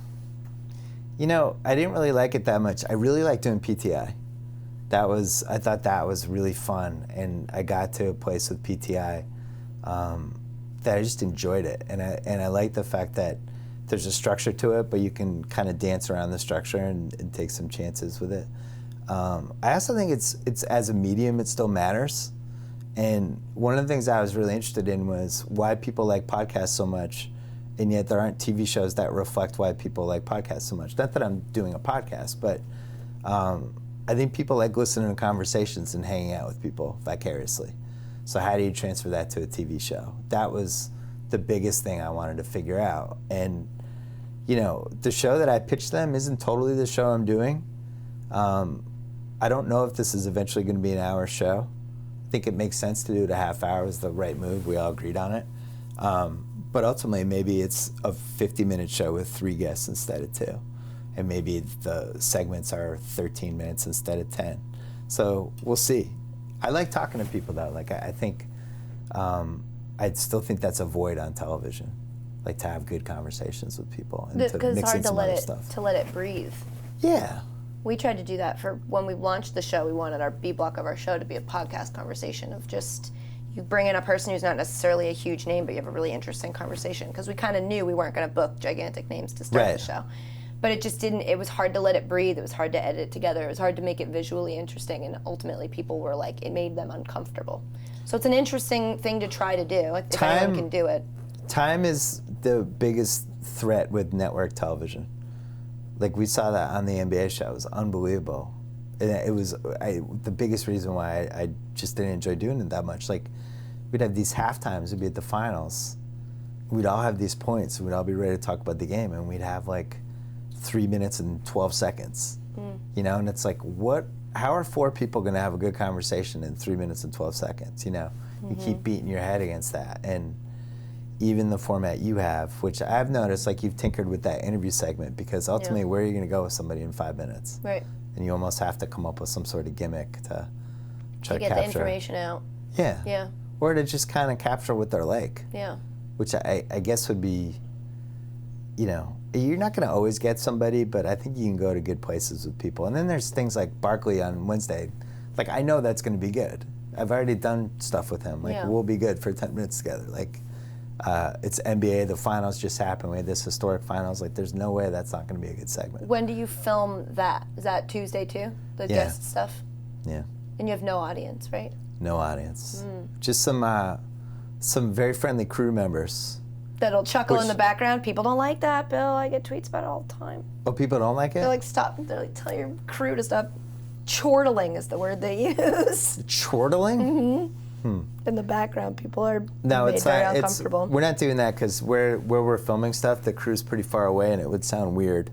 I didn't really like it that much. I really like doing PTI. I thought that was really fun, and I got to a place with PTI that I just enjoyed it, and I like the fact that there's a structure to it, but you can kind of dance around the structure and take some chances with it. I also think it's as a medium, it still matters, and one of the things I was really interested in was why people like podcasts so much, and yet there aren't TV shows that reflect why people like podcasts so much. Not that I'm doing a podcast, but I think people like listening to conversations and hanging out with people vicariously. So how do you transfer that to a TV show? That was the biggest thing I wanted to figure out. And, the show that I pitched them isn't totally the show I'm doing. I don't know if this is eventually going to be an hour show. I think it makes sense to do it a half hour is the right move. We all agreed on it. But ultimately, maybe it's a 50-minute show with 3 guests instead of 2. And maybe the segments are 13 minutes instead of 10. So we'll see. I like talking to people, though. Like, I think, I still think that's a void on television. Like, to have good conversations with people and to Because it's mix hard in to some other stuff. to let it breathe. Yeah. We tried to do that for when we launched the show. We wanted our B block of our show to be a podcast conversation of just, you bring in a person who's not necessarily a huge name, but you have a really interesting conversation. Because we kind of knew we weren't going to book gigantic names to start the show. But it just didn't, it was hard to let it breathe. It was hard to edit it together. It was hard to make it visually interesting. And ultimately people were like, it made them uncomfortable. So it's an interesting thing to try to do, if anyone can do it. Time is the biggest threat with network television. Like, we saw that on the NBA show. It was unbelievable. And it was the biggest reason why I just didn't enjoy doing it that much. Like, we'd have these halftimes, we'd be at the finals. We'd all have these points, and we'd all be ready to talk about the game, and we'd have like 3 minutes and 12 seconds. You know, and it's like, how are 4 people gonna have a good conversation in 3 minutes and 12 seconds, you know? You keep beating your head against that. And even the format you have, which I've noticed, like, you've tinkered with that interview segment, because ultimately, where are you going to go with somebody in 5 minutes? Right. And you almost have to come up with some sort of gimmick to try to get capture the information out. Yeah. Yeah. Or to just kind of capture what they're like. Yeah. Which I guess would be, you know, you're not going to always get somebody, but I think you can go to good places with people. And then there's things like Barkley on Wednesday. Like, I know that's going to be good. I've already done stuff with him. Like, we'll be good for 10 minutes together. Like, it's NBA, the finals just happened. We had this historic finals. Like, there's no way that's not going to be a good segment. When do you film that? Is that Tuesday too? The guest stuff? Yeah. And you have no audience, right? No audience. Just some very friendly crew members. That'll chuckle in the background. People don't like that, Bill. I get tweets about it all the time. Oh, people don't like it? They're like, stop. They're like, tell your crew to stop. Chortling is the word they use. Chortling? In the background, people are very uncomfortable. We're not doing that because where we're filming stuff, the crew's pretty far away, and it would sound weird.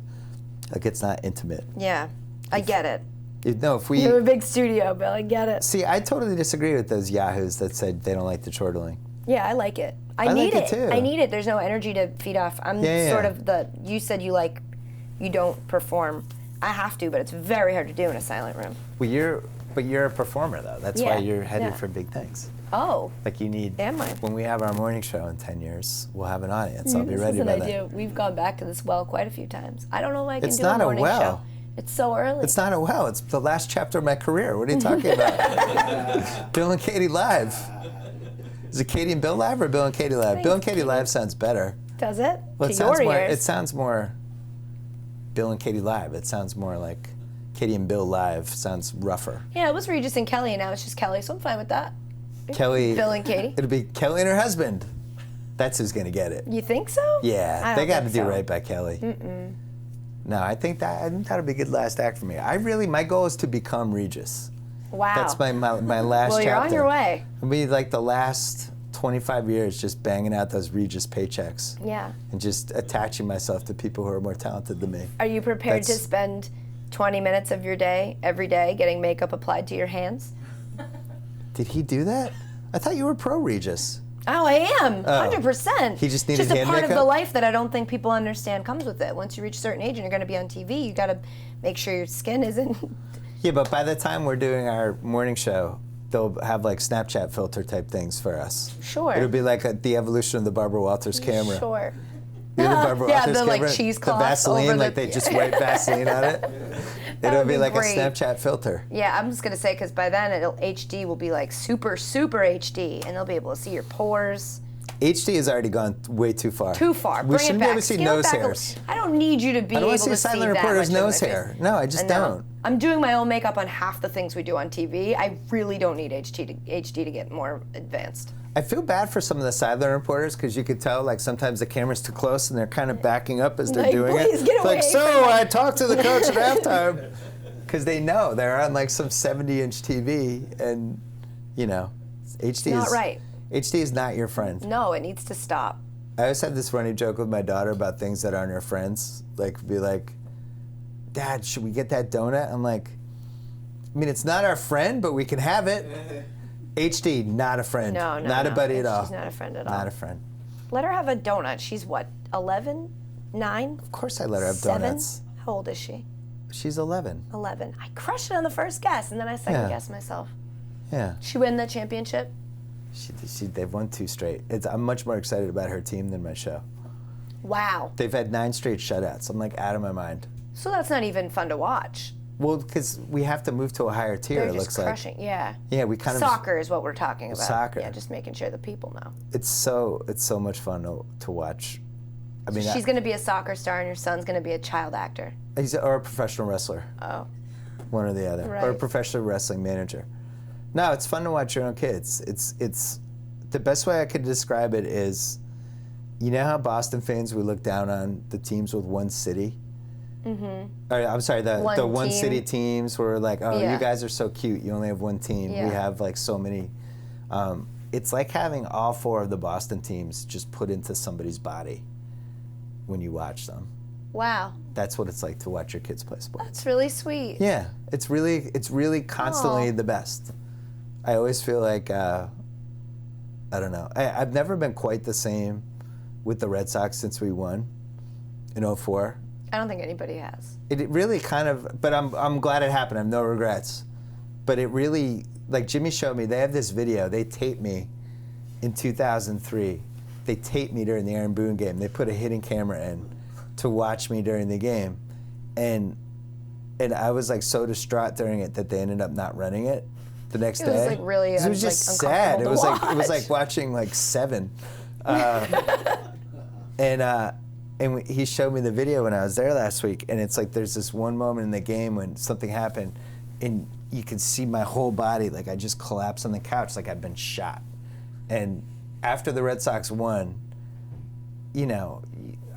Like, it's not intimate. Yeah, I get it. If we... You have a big studio, Bill. I get it. See, I totally disagree with those yahoos that said they don't like the chortling. Yeah, I like it. I need like it too. I need it. There's no energy to feed off. I'm sort of you said you don't perform. I have to, but it's very hard to do in a silent room. Well, you're a performer, though. That's why you're headed for big things. Oh. Like, you need... Am I? When we have our morning show in 10 years, we'll have an audience. I'll be ready by then. Idea. We've gone back to this well quite a few times. I don't know if I can do a morning show. It's not a well. It's so early. It's not a well. It's the last chapter of my career. What are you talking about? Bill and Katie Live. Is it Katie and Bill Live or Bill and Katie Live? Thanks, Bill and Katie Live sounds better. Does it? Well, it sounds more Bill and Katie Live. It sounds more like Katie and Bill Live. Sounds rougher. Yeah, it was Regis and Kelly, and now it's just Kelly, so I'm fine with that. Kelly. Bill and Katie. It'll be Kelly and her husband. That's who's going to get it. You think so? Yeah, they got to do right by Kelly. No, I think that'll be a good last act for me. My goal is to become Regis. Wow. That's my last chapter. Well, you're on your way. It'll be like the last 25 years just banging out those Regis paychecks. Yeah. And just attaching myself to people who are more talented than me. Are you prepared to spend 20 minutes of your day, every day, getting makeup applied to your hands? Did he do that? I thought you were pro Regis. Oh, I am, 100%. He just needed just a hand part makeup? of the life that I don't think people understand comes with it. Once you reach a certain age and you're going to be on TV, you got to make sure your skin isn't... Yeah, but by the time we're doing our morning show, they'll have like Snapchat filter type things for us. Sure. It'll be like the evolution of the Barbara Walters camera. Sure. You know the Barbara Walters the camera? like cheesecloths the Vaseline, over like they just wipe Vaseline on it. It'll be like great. a Snapchat filter. Yeah, I'm just going to say, because by then HD will be like super, super HD, and they'll be able to see your pores. HD has already gone way too far. Too far. We Bring shouldn't it back. be able to see Scale it nose back hairs. I don't need you to be I don't able want to to see a see silent that reporter's much of nose my hair. face. No, I just don't. I'm doing my own makeup on half the things we do on TV. I really don't need HD to get more advanced. I feel bad for some of the sideline reporters because you could tell, like, sometimes the camera's too close and they're kind of backing up as they're Like, doing please it. get It's like, away so from I talked to the coach at halftime. Because they know they're on, like, some 70-inch TV and, you know, HD Not right. HD is not your friend. No, it needs to stop. I always had this running joke with my daughter about things that aren't her friends. Like, be like, Dad, should we get that donut? I'm like, I mean, it's not our friend, but we can have it. HD, not a friend. No, not a buddy at all. She's not a friend at all. Not a friend. Let her have a donut. She's what, 11? 9? Of course I let her have 7? donuts. How old is she? She's 11. 11. I crushed it on the first guess, and then I second-guessed myself. Yeah. She win the championship? They've won 2 straight. I'm much more excited about her team than my show. Wow. They've had 9 straight shutouts. I'm like out of my mind. So that's not even fun to watch. Well, because we have to move to a higher tier, They're it just looks crushing. like. Yeah. Yeah, we kind of. Soccer is what we're talking about. Soccer. Yeah, just making sure the people know. It's so much fun to watch. I mean, she's going to be a soccer star, and your son's going to be a child actor. Or a professional wrestler. Oh. One or the other. Right. Or a professional wrestling manager. No, it's fun to watch your own kids. It's the best way I could describe it is, you know how Boston fans, we look down on the teams with one city? Mm-hmm. I'm sorry, the one city teams were like, oh, you guys are so cute. You only have one team. Yeah. We have like so many. It's like having all 4 of the Boston teams just put into somebody's body when you watch them. Wow. That's what it's like to watch your kids play sports. That's really sweet. Yeah, it's really constantly the best. I always feel like, I don't know. I've never been quite the same with the Red Sox since we won in 2004. I don't think anybody has. It really kind of, but I'm glad it happened. I have no regrets. But it really, like Jimmy showed me, they have this video. They taped me in 2003. They taped me during the Aaron Boone game. They put a hidden camera in to watch me during the game. And I was like so distraught during it that they ended up not running it the next day. It was like really, it was just sad. It was like watching like Seven. And he showed me the video when I was there last week, and it's like there's this one moment in the game when something happened, and you can see my whole body, like I just collapsed on the couch like I'd been shot. And after the Red Sox won, you know,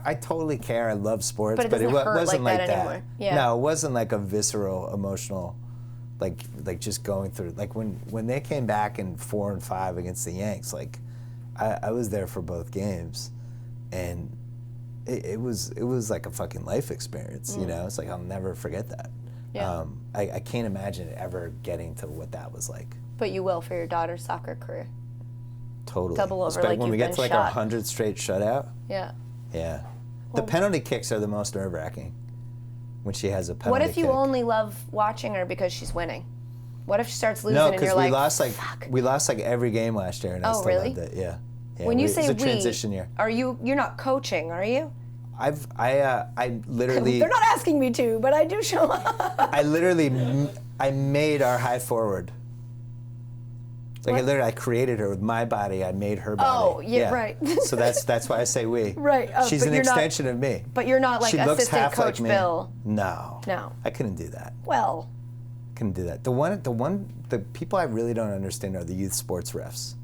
I totally care. I love sports, but it wasn't like that anymore. Yeah. No, it wasn't like a visceral, emotional, like just going through. Like when they came back in 4 and 5 against the Yanks, like I was there for both games, and it was like a fucking life experience. You know, it's like I'll never forget that. Yeah. I can't imagine ever getting to what that was like. But you will for your daughter's soccer career. Totally. Double over, Especially like when we you've get to been like shot. 100 straight shutout. Yeah. Yeah. The penalty kicks are the most nerve-wracking when she has a penalty What if you kick. only love watching her because she's winning? What if she starts losing No, and you're because like, we lost like every game last year, and I still really? loved it. Yeah. When you say it was a transition year. are you're not coaching, are you? I literally. They're not asking me to, but I do show up. I made our high forward. Like I created her with my body. I made her body. Oh, yeah. Right. So that's why I say we. Right. She's but an you're extension of me. But you're not like She looks assistant half coach like me. Bill. No. No. I couldn't do that. Well. Couldn't do that. The people I really don't understand are the youth sports refs.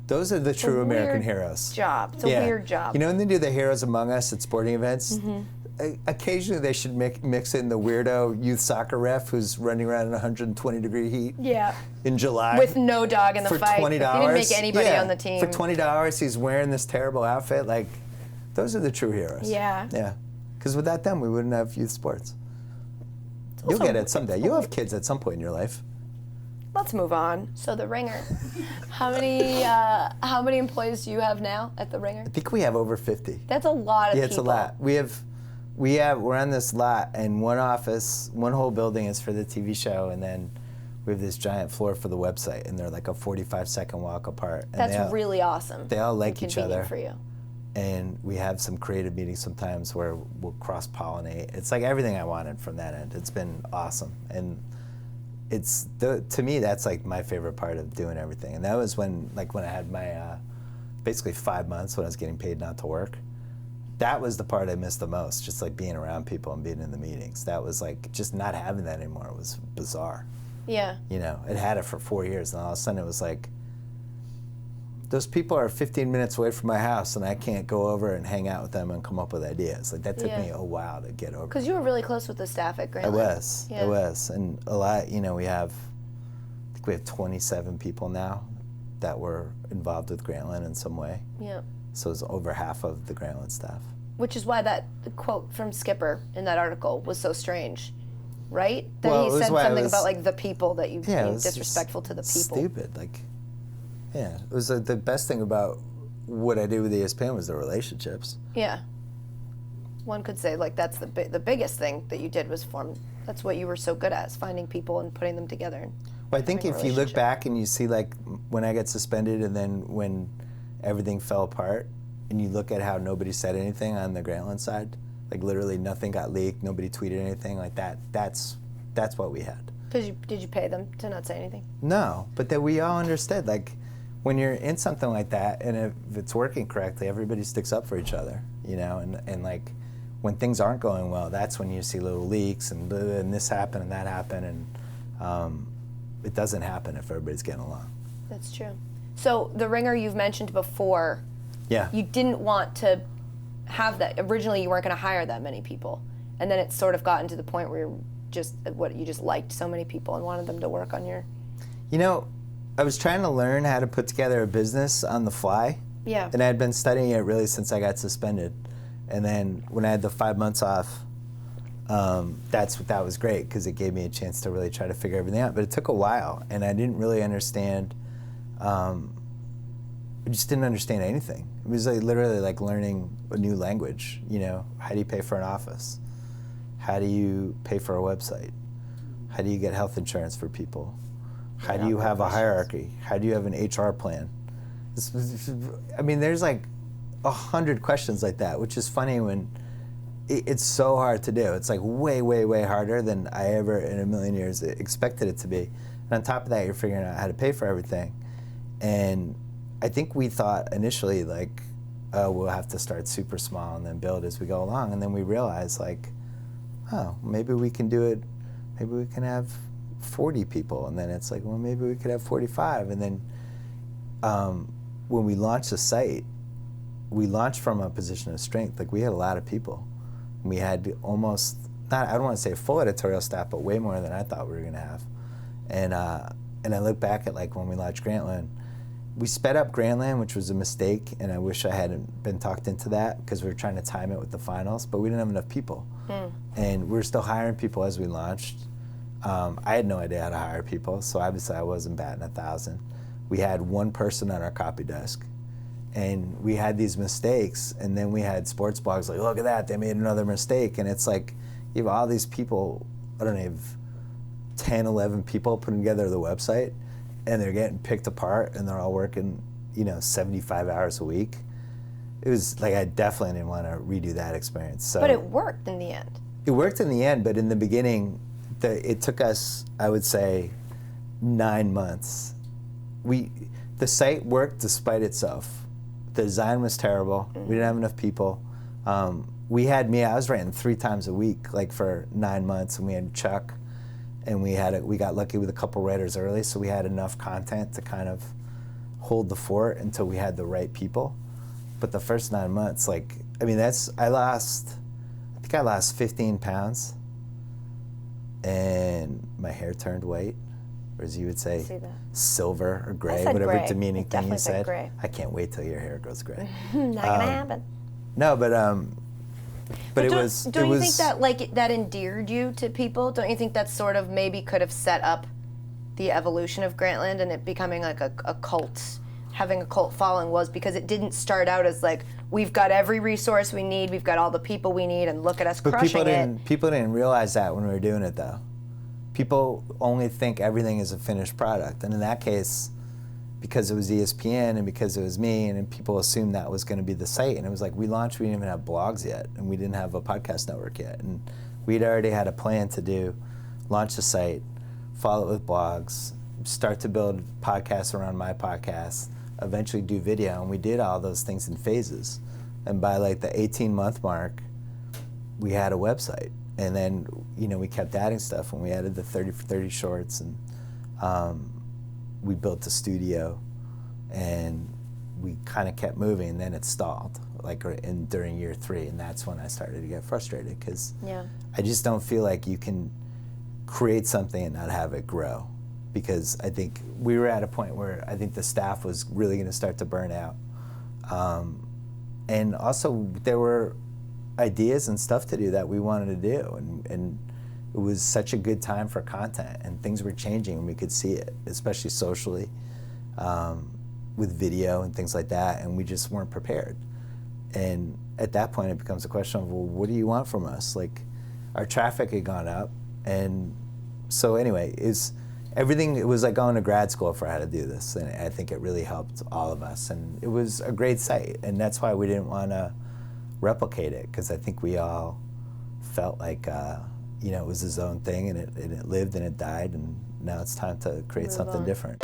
Those are the true American heroes. Job. It's a weird job. You know when they do the Heroes Among Us at sporting events? Occasionally they should mix in the weirdo youth soccer ref who's running around in 120-degree heat. Yeah. In July. With no dog in the fight. For $20. He didn't make anybody on the team. For $20, he's wearing this terrible outfit. Like, those are the true heroes. Yeah. Yeah. Because without them, we wouldn't have youth sports. You'll get it someday. You'll have kids at some point in your life. Let's move on. So the Ringer. How many employees do you have now at the Ringer? I think we have over 50. That's a lot of people. Yeah, it's a lot. We're on this lot, and one office, one whole building is for the TV show, and then we have this giant floor for the website, and they're like a 45-second walk apart. And That's really awesome. They all like each other. Convenient for you. And we have some creative meetings sometimes where we'll cross-pollinate. It's like everything I wanted from that end. It's been awesome. And to me, that's like my favorite part of doing everything. And that was when I had my basically 5 months when I was getting paid not to work. That was the part I missed the most, just like being around people and being in the meetings. That was like, just not having that anymore was bizarre. Yeah. You know, it had it for 4 years, and all of a sudden it was like, those people are 15 minutes away from my house, and I can't go over and hang out with them and come up with ideas. Like, that took me a while to get over. Because you were really close with the staff at Grantland. I was. And a lot, you know, I think we have 27 people now that were involved with Grantland in some way. Yeah. So it's over half of the Grantland staff. Which is why that quote from Skipper in that article was so strange, right? That Well, he it was said why it something was- about like the people that you Yeah, it being was disrespectful to the people. Stupid. Like, yeah, it was the best thing about what I did with ESPN was the relationships. Yeah. One could say like that's the biggest thing that you did was that's what you were so good at, is finding people and putting them together. Well, I think if you look back and you see like when I got suspended and then when everything fell apart and you look at how nobody said anything on the Grantland side, like literally nothing got leaked, nobody tweeted anything like that, that's what we had. Did you pay them to not say anything? No, but that we all understood, like when you're in something like that and if it's working correctly, everybody sticks up for each other, you know, and like when things aren't going well, that's when you see little leaks and this happened and that happened, and it doesn't happen if everybody's getting along. That's true. So the Ringer you've mentioned before, yeah, you didn't want to have that. Originally you weren't going to hire that many people, and then it sort of gotten to the point where you just liked so many people and wanted them to work on your... You know, I was trying to learn how to put together a business on the fly. Yeah. And I had been studying it really since I got suspended. And then when I had the 5 months off, that was great because it gave me a chance to really try to figure everything out. But it took a while, and I didn't really understand. I just didn't understand anything. It was like literally like learning a new language. You know, how do you pay for an office? How do you pay for a website? How do you get health insurance for people? How do you have a hierarchy? How do you have an HR plan? I mean, there's like 100 questions like that, which is funny when it's so hard to do. It's like way, way, way harder than I ever in a million years expected it to be. And on top of that, you're figuring out how to pay for everything. And I think we thought initially like, oh, we'll have to start super small and then build as we go along. And then we realized like, oh, maybe we can do it. Maybe we can have 40 people. And then it's like, well, maybe we could have 45. And then when we launched the site, we launched from a position of strength. Like we had a lot of people. We had almost, I don't want to say a full editorial staff, but way more than I thought we were going to have. And I look back at like when we launched Grantland, we sped up Grantland, which was a mistake, and I wish I hadn't been talked into that because we were trying to time it with the finals, but we didn't have enough people. And we were still hiring people as we launched. I had no idea how to hire people, so obviously I wasn't batting 1,000. We had one person on our copy desk, and we had these mistakes, and then we had sports blogs like, look at that, they made another mistake, and it's like, you have all these people, I don't know, you have 10, 11 people putting together the website, and they're getting picked apart, and they're all working, 75 hours a week. It was like, I definitely didn't want to redo that experience. So, but it worked in the end. It worked in the end, but in the beginning, it took us, I would say, 9 months. The site worked despite itself. The design was terrible. We didn't have enough people. I was writing 3 times a week, like for 9 months, and we had Chuck, and we got lucky with a couple writers early, so we had enough content to kind of hold the fort until we had the right people. But the first 9 months, I think I lost 15 pounds, and my hair turned white, or as you would say, silver or gray, whatever gray. Demeaning thing you said. Gray. I can't wait till your hair goes gray. Not gonna happen. No, but it was. Don't you think that that endeared you to people? Don't you think that sort of maybe could have set up the evolution of Grantland and it becoming like a cult? Having a cult following was because it didn't start out as like, we've got every resource we need, we've got all the people we need, and look at us crushing it. People didn't realize that when we were doing it, though. People only think everything is a finished product, and in that case, because it was ESPN and because it was me, and people assumed that was going to be the site, and it was like we launched, we didn't even have blogs yet, and we didn't have a podcast network yet, and we'd already had a plan to launch the site, follow it with blogs, start to build podcasts around my podcast, eventually do video, and we did all those things in phases. And by like the 18-month mark, we had a website. And then, we kept adding stuff, and we added the 30 for 30 shorts, and we built a studio, and we kind of kept moving, and then it stalled, during year 3, and that's when I started to get frustrated, because I just don't feel like you can create something and not have it grow. Because I think we were at a point where I think the staff was really going to start to burn out. And also there were ideas and stuff to do that we wanted to do. And it was such a good time for content, and things were changing and we could see it, especially socially. with video and things like that, and we just weren't prepared. And at that point, it becomes a question of, well, what do you want from us? Like, our traffic had gone up, and so anyway, it was like going to grad school for how to do this, and I think it really helped all of us, and it was a great site, and that's why we didn't want to replicate it, because I think we all felt like it was his own thing, and it lived and it died, and now it's time to create something different.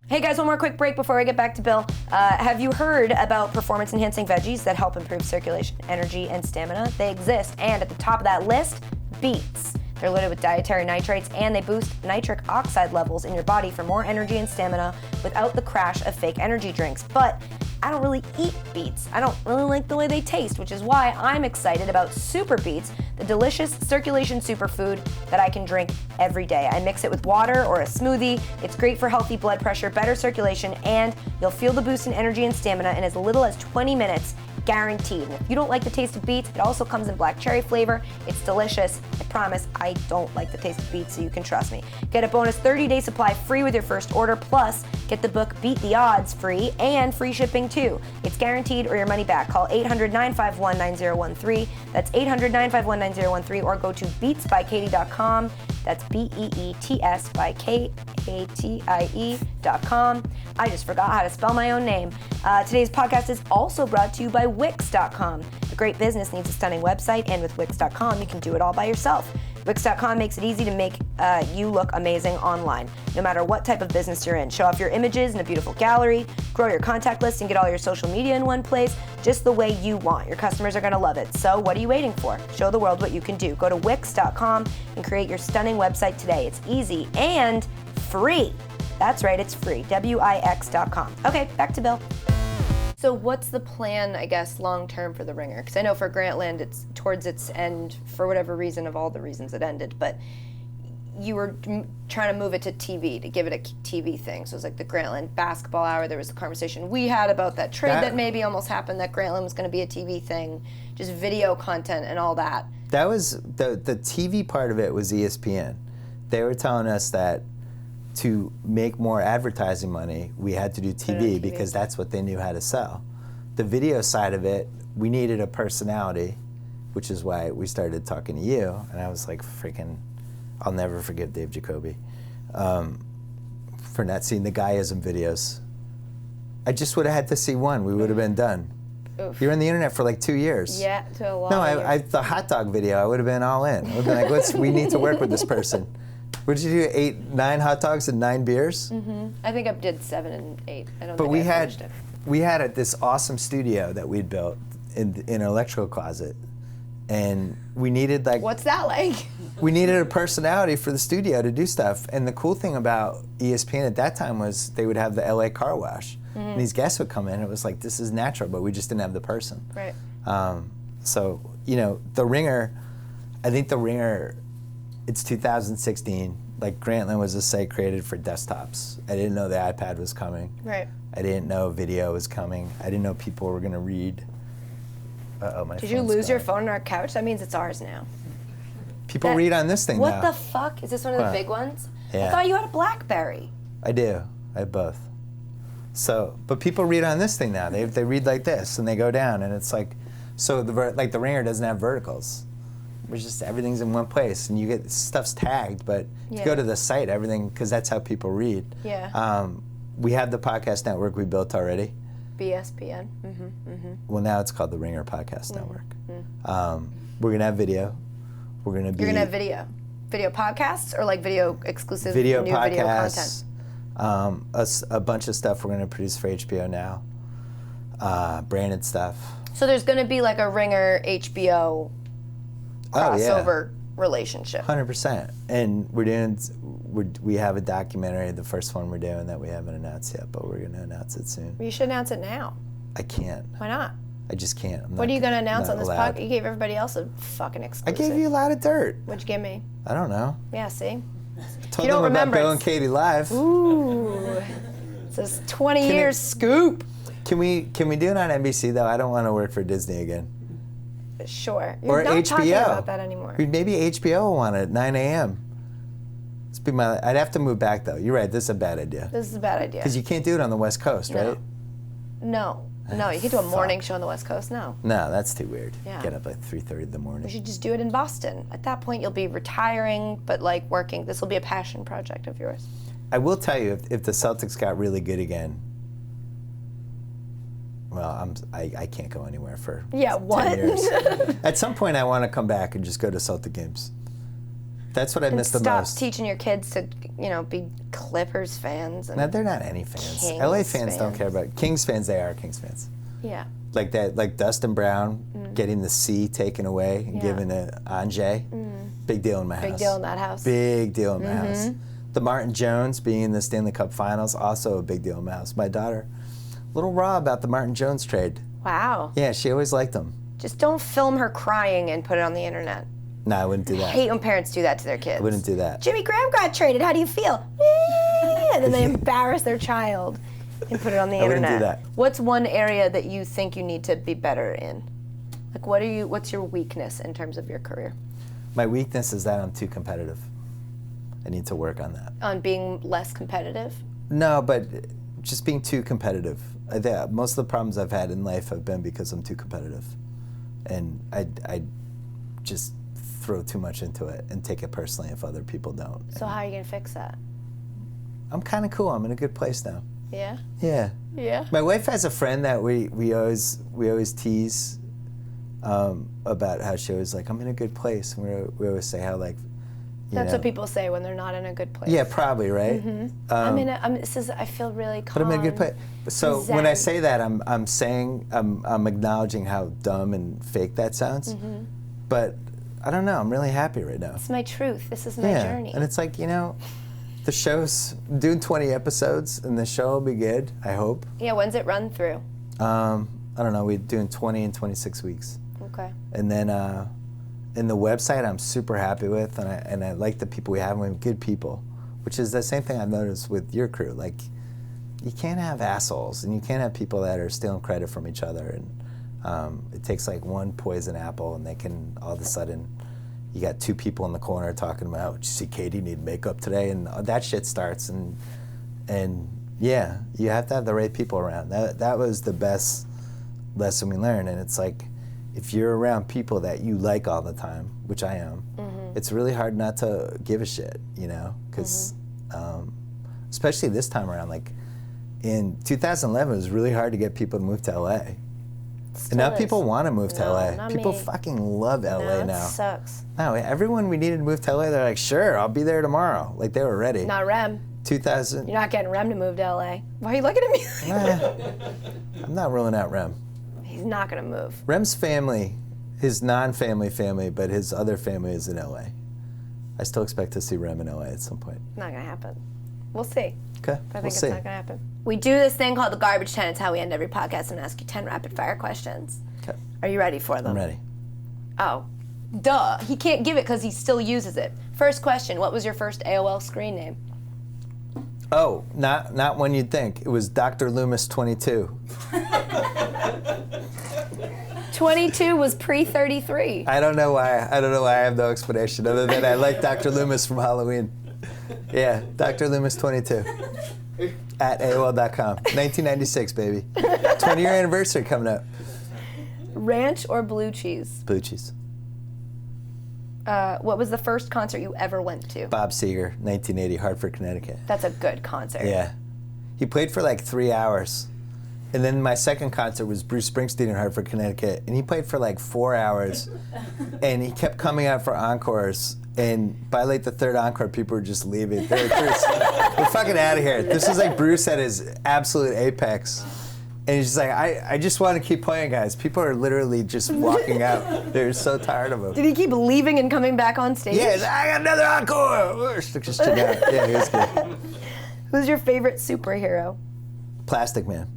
Hey guys, one more quick break before I get back to Bill. Have you heard about performance-enhancing veggies that help improve circulation, energy, and stamina? They exist, and at the top of that list, beets. They're loaded with dietary nitrates, and they boost nitric oxide levels in your body for more energy and stamina without the crash of fake energy drinks. But I don't really eat beets. I don't really like the way they taste, which is why I'm excited about Super Beets, the delicious circulation superfood that I can drink every day. I mix it with water or a smoothie. It's great for healthy blood pressure, better circulation, and you'll feel the boost in energy and stamina in as little as 20 minutes, guaranteed. And if you don't like the taste of beets, it also comes in black cherry flavor. It's delicious. I promise I don't like the taste of beets, so you can trust me. Get a bonus 30-day supply free with your first order, plus get the book Beat the Odds free and free shipping too. It's guaranteed or your money back. Call 800-951-9013. That's 800-951-9013, or go to beatsbykatie.com. That's BEETS by KATIE.com. I just forgot how to spell my own name. Today's podcast is also brought to you by Wix.com. A great business needs a stunning website, and with Wix.com, you can do it all by yourself. Wix.com makes it easy to make you look amazing online, no matter what type of business you're in. Show off your images in a beautiful gallery, grow your contact list, and get all your social media in one place, just the way you want. Your customers are going to love it. So what are you waiting for? Show the world what you can do. Go to Wix.com and create your stunning website today. It's easy and free. That's right, it's free. Wix.com. Okay, back to Bill. So what's the plan, I guess, long-term for The Ringer? Because I know for Grantland, it's towards its end, for whatever reason, of all the reasons it ended, but you were trying to move it to TV, to give it a TV thing. So it was like the Grantland basketball hour. There was a conversation we had about that trade that maybe almost happened, that Grantland was going to be a TV thing, just video content and all that. That was, the TV part of it was ESPN. They were telling us that to make more advertising money, we had to do TV because that's what they knew how to sell. The video side of it, we needed a personality, which is why we started talking to you. And I was like, freaking, I'll never forgive Dave Jacoby for not seeing the Guyism videos. I just would have had to see one. We would have been done. Oof. You were on the internet for like 2 years. Yeah, to a lot. No, the hot dog video, I would have been all in. I would have been like, we need to work with this person. What did you do? 9 hot dogs and 9 beers? Mm-hmm. I think I did 7 and 8. I don't but think I finished it. We had this awesome studio that we'd built in an electrical closet, and we needed like. What's that like? We needed a personality for the studio to do stuff, and the cool thing about ESPN at that time was they would have the LA car wash, and these guests would come in. It was like, this is natural, but we just didn't have the person. Right. So The Ringer, I think The Ringer. It's 2016. Like, Grantland was a site created for desktops. I didn't know the iPad was coming. Right. I didn't know video was coming. I didn't know people were going to read. Did you lose your phone on our couch? That means it's ours now. People read on this thing now. What the fuck? Is this one of the big ones? Yeah. I thought you had a BlackBerry. I do. I have both. So, but people read on this thing now. They read like this, and they go down, and it's like, so The Ringer doesn't have verticals. It's just everything's in one place, and you get stuff's tagged, but if you go to the site, everything, because that's how people read. Yeah. We have the podcast network we built already. BSPN. Mm-hmm. Mm-hmm. Well, now it's called the Ringer Podcast Network. We're gonna have video. You're gonna have video podcasts, or like video exclusive video new podcasts, video content. A bunch of stuff we're gonna produce for HBO now. Branded stuff. So there's gonna be like a Ringer HBO crossover relationship. 100%. And we have a documentary, the first one we're doing, that we haven't announced yet, but we're going to announce it soon. You should announce it now. I can't. Why not? I just can't. What are you going to announce on this podcast? You gave everybody else a fucking exclusive. I gave you a lot of dirt. What'd you give me? I don't know. Yeah, see? Told them about Bill and Katie Live. Ooh. It's this 20 years scoop. Can we do it on NBC, though? I don't want to work for Disney again. Sure. You're or not HBO. Talking about that anymore. Maybe HBO will want it at 9 a.m. I'd have to move back though. You're right. This is a bad idea. This is a bad idea. Because you can't do it on the West Coast, right? No, you can do a morning show on the West Coast. No, that's too weird. Yeah. Get up at 3:30 in the morning. we should just do it in Boston. At that point, you'll be retiring, but like working. This will be a passion project of yours. I will tell you, if the Celtics got really good again, well, I can't go anywhere for 10 years. At some point, I want to come back and just go to Celtic games. That's what I miss the most. Stop teaching your kids to, be Clippers fans. And no, they're not any fans. Kings LA fans don't care about it. Kings fans. They are Kings fans. Yeah. Like that, like Dustin Brown getting the C taken away and given to Anjay. Big deal in my house. Big deal in that house. Big deal in my house. The Martin Jones being in the Stanley Cup Finals, also a big deal in my house. My daughter, a little raw about the Martin Jones trade. Wow. Yeah, she always liked him. Just don't film her crying and put it on the internet. No, I wouldn't do that. I hate when parents do that to their kids. I wouldn't do that. Jimmy Graham got traded. How do you feel? And then they embarrass their child and put it on the internet. I wouldn't do that. What's one area that you think you need to be better in? Like, what's your weakness in terms of your career? My weakness is that I'm too competitive. I need to work on that. On being less competitive? No, but just being too competitive. Most of the problems I've had in life have been because I'm too competitive. And I just throw too much into it and take it personally if other people don't. So how are you going to fix that? I'm kind of cool. I'm in a good place now. Yeah? Yeah. Yeah? My wife has a friend that we always tease about how she always like, I'm in a good place. And we always say how like, That's what people say when they're not in a good place. Yeah, probably, right? I feel really calm. But I'm in a good place. So zen. when I say that, I'm acknowledging how dumb and fake that sounds. But I don't know. I'm really happy right now. It's my truth. This is my journey. And it's like, the show's doing 20 episodes, and the show will be good, I hope. Yeah, when's it run through? I don't know. We're doing 20 and 26 weeks. Okay. And then in the website, I'm super happy with, and I like the people we have. We have good people, which is the same thing I've noticed with your crew. Like, you can't have assholes, and you can't have people that are stealing credit from each other. And it takes like one poison apple, and they can all of a sudden, you got two people in the corner talking about, did you see Katie need makeup today? And that shit starts, and yeah, you have to have the right people around. That was the best lesson we learned, and it's like, if you're around people that you like all the time, which I am, it's really hard not to give a shit, because especially this time around, like in 2011, it was really hard to get people to move to LA. And now people want to move to LA. People fucking love LA now. It sucks. No, everyone we needed to move to LA, they're like, sure, I'll be there tomorrow. Like, they were ready. Not Rem. 2000. You're not getting Rem to move to LA. Why are you looking at me? I'm not ruling out Rem. He's not going to move. Rem's family, his non-family family, but his other family is in LA. I still expect to see Rem in LA at some point. Not going to happen. We'll see. Okay, But I think it's not going to happen. We do this thing called the garbage 10. It's how we end every podcast and ask you 10 rapid fire questions. Okay. Are you ready for them? I'm ready. Oh, duh. He can't give it because he still uses it. First question, what was your first AOL screen name? Oh, not one you'd think. It was Dr. Loomis 22. 22 was pre-33. I don't know why. I have no explanation other than I like Dr. Loomis from Halloween. Yeah, Dr. Loomis 22 at AOL.com. 1996, baby. 20-year anniversary coming up. Ranch or blue cheese? Blue cheese. What was the first concert you ever went to? Bob Seger, 1980, Hartford, Connecticut. That's a good concert. Yeah. He played for like 3 hours. And then my second concert was Bruce Springsteen in Hartford, Connecticut. And he played for like 4 hours. And he kept coming out for encores. And by like the third encore, people were just leaving. They were like, Bruce, we're fucking out of here. This is like Bruce at his absolute apex. And he's just like, I just want to keep playing, guys. People are literally just walking out. They're so tired of him. Did he keep leaving and coming back on stage? Yeah, he's like, I got another encore. Just check out. Yeah, he was good. Who's your favorite superhero? Plastic Man.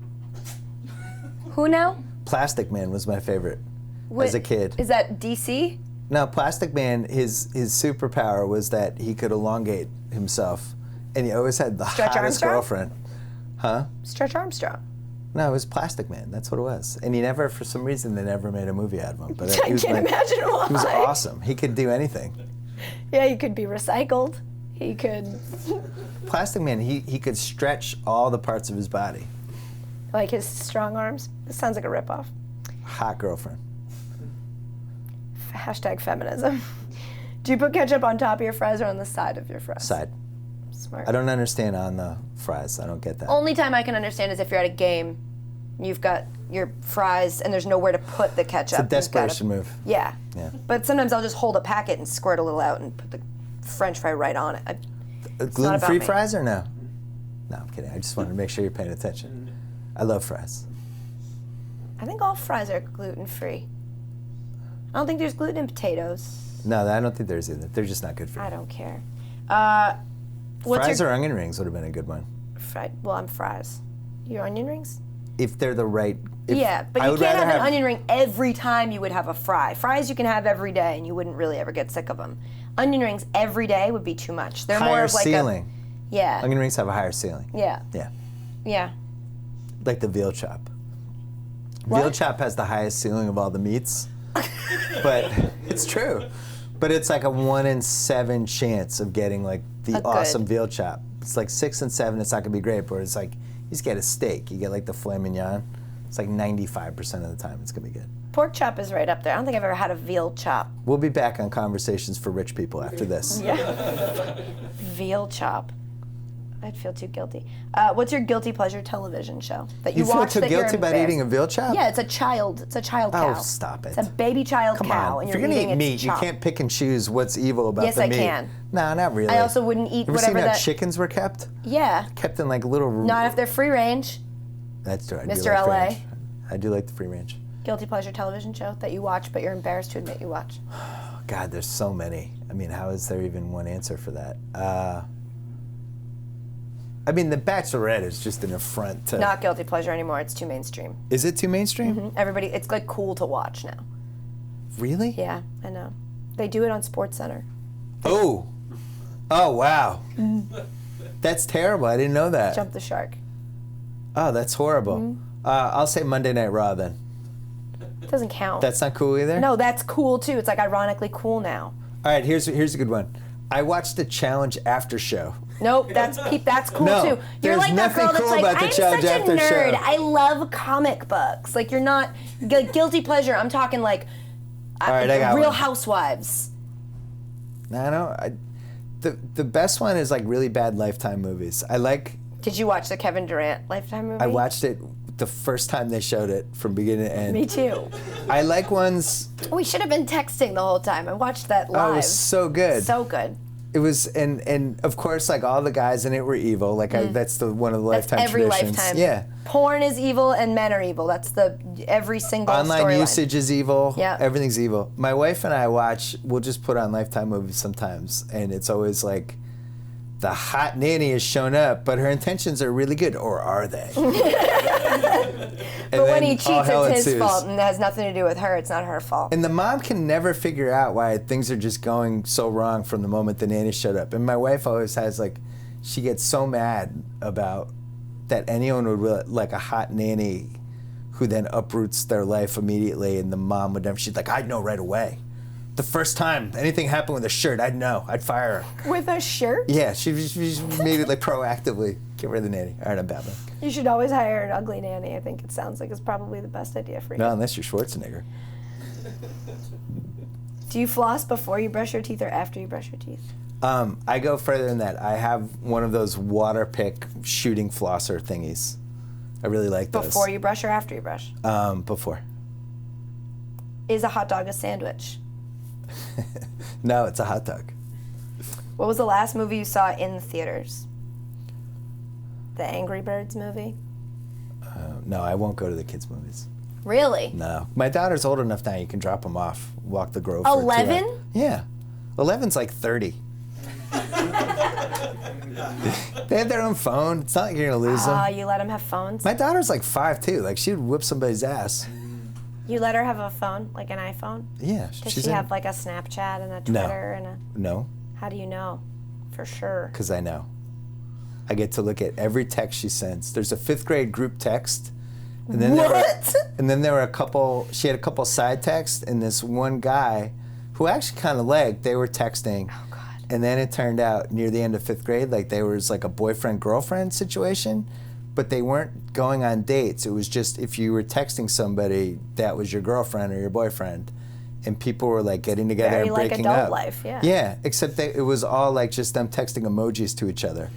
Who now? Plastic Man was my favorite as a kid. Is that DC? No, Plastic Man, his superpower was that he could elongate himself. And he always had the Stretch hottest Armstrong? girlfriend. Huh? Stretch Armstrong. No, it was Plastic Man. That's what it was. And he never, for some reason, they never made a movie out of him. But I can't imagine why. He was awesome. He could do anything. Yeah, you could be recycled. He could, Plastic Man, he could stretch all the parts of his body. like his strong arms. This sounds like a ripoff. Hot girlfriend. Hashtag feminism. Do you put ketchup on top of your fries or on the side of your fries? Side. Smart. I don't understand on the fries. I don't get that. Only time I can understand is if you're at a game, you've got your fries and there's nowhere to put the ketchup. It's a desperation move. Yeah. Yeah. But sometimes I'll just hold a packet and squirt a little out and put the French fry right on it. It's not about Gluten-free me. fries or no? No, I'm kidding. I just wanted to make sure you're paying attention. I love fries. I think all fries are gluten-free. I don't think there's gluten in potatoes. No, I don't think there's either. They're just not good for you. I don't care. Fries or onion rings would have been a good one. Well, I'm fries. Your onion rings? If they're the right... Yeah, but you can't have an onion ring every time you would have a fry. Fries you can have every day and you wouldn't really ever get sick of them. Onion rings every day would be too much. They're more Higher of like ceiling. Yeah. Onion rings have a higher ceiling. Yeah. Yeah. Yeah. Like the veal chop. What? Veal chop has the highest ceiling of all the meats. But it's true. But it's like a 1 in 7 chance of getting like the awesome veal chop. It's like 6 and 7, it's not gonna be great, but it's like you just get a steak. You get like the filet mignon. It's like 95% of the time it's gonna be good. Pork chop is right up there. I don't think I've ever had a veal chop. We'll be back on Conversations for Rich People after this. Yeah. Veal chop. I'd feel too guilty. What's your guilty pleasure television show that you feel watch too that you're guilty about embarrassed? eating a veal chop? Yeah, it's a child cow. Oh, stop it. It's a baby child Come cow, on. and If you're you're gonna eating eat meat, its you chop. can't pick and choose what's evil about Yes, the I meat. can. No, not really. I also wouldn't eat Ever whatever seen how that. chickens were kept? Yeah. Kept in like little... Not if they're free range. That's true. I do Mr. like free LA. range. I do like the free range. Guilty pleasure television show that you watch, but you're embarrassed to admit you watch. God, there's so many. I mean, how is there even one answer for that? I mean, The Bachelorette is just an affront to... Not guilty pleasure anymore. It's too mainstream. Is it too mainstream? Everybody, it's like cool to watch now. Really? Yeah, I know. They do it on SportsCenter. Oh. Oh, wow. That's terrible. I didn't know that. Jump the shark. Oh, that's horrible. I'll say Monday Night Raw then. It doesn't count. That's not cool either? No, that's cool too. It's like ironically cool now. All right, here's a good one. I watched the Challenge After Show. Nope, that's cool No, too. You're there's like that girl nothing that's cool like, about the I'm Challenge such a After nerd. Show. I love comic books. Like you're not guilty pleasure. I'm talking like right, I got Real one. Housewives. No, the best one is like really bad Lifetime movies. Did you watch the Kevin Durant Lifetime movie? I watched it the first time they showed it from beginning to end. Me too. I like ones. We should have been texting the whole time. I watched that live. Oh, it was so good. So good. It was, and of course, like all the guys in it were evil. Like that's one of the That's Lifetime every traditions. Lifetime. Yeah. Porn is evil and men are evil. That's every single Online storyline. usage is evil. Yeah. Everything's evil. My wife and I we'll just put on Lifetime movies sometimes, and it's always like, the hot nanny has shown up, but her intentions are really good, or are they? But when he cheats, it's his fault, and it has nothing to do with her. It's not her fault. And the mom can never figure out why things are just going so wrong from the moment the nanny showed up. And my wife always has she gets so mad about that anyone would like a hot nanny who then uproots their life immediately, and the mom would never. She's like, I'd know right away. The first time anything happened with a shirt, I'd know. I'd fire her. With a shirt? Yeah, she made it proactively. Get rid of the nanny. All right, I'm Batman. You should always hire an ugly nanny. I think it sounds like it's probably the best idea for you. No, unless you're Schwarzenegger. Do you floss before you brush your teeth or after you brush your teeth? I go further than that. I have one of those water pick shooting flosser thingies. I really like those. Before you brush or after you brush? Before. Is a hot dog a sandwich? No, it's a hot dog. What was the last movie you saw in the theaters? The Angry Birds movie? No, I won't go to the kids' movies. Really? No. My daughter's old enough now, you can drop them off, walk the Grove for 2 hours. 11? Yeah. 11's like 30. They have their own phone. It's not like you're going to lose them. You let them have phones? My daughter's like 5 too. Like she would whip somebody's ass. You let her have a phone, like an iPhone? Yeah. Does she have like a Snapchat and a Twitter and a... No. How do you know? For sure. Because I know. I get to look at every text she sends. There's a 5th grade group text. And then there were a couple, she had a couple side texts, and this one guy who actually kind of liked, they were texting. Oh, God. and then it turned out near the end of 5th grade, like there was like a boyfriend-girlfriend situation, but they weren't going on dates. It was just if you were texting somebody, that was your girlfriend or your boyfriend. And people were like getting together Very and like breaking adult up. life, yeah. Yeah, except that it was all like just them texting emojis to each other.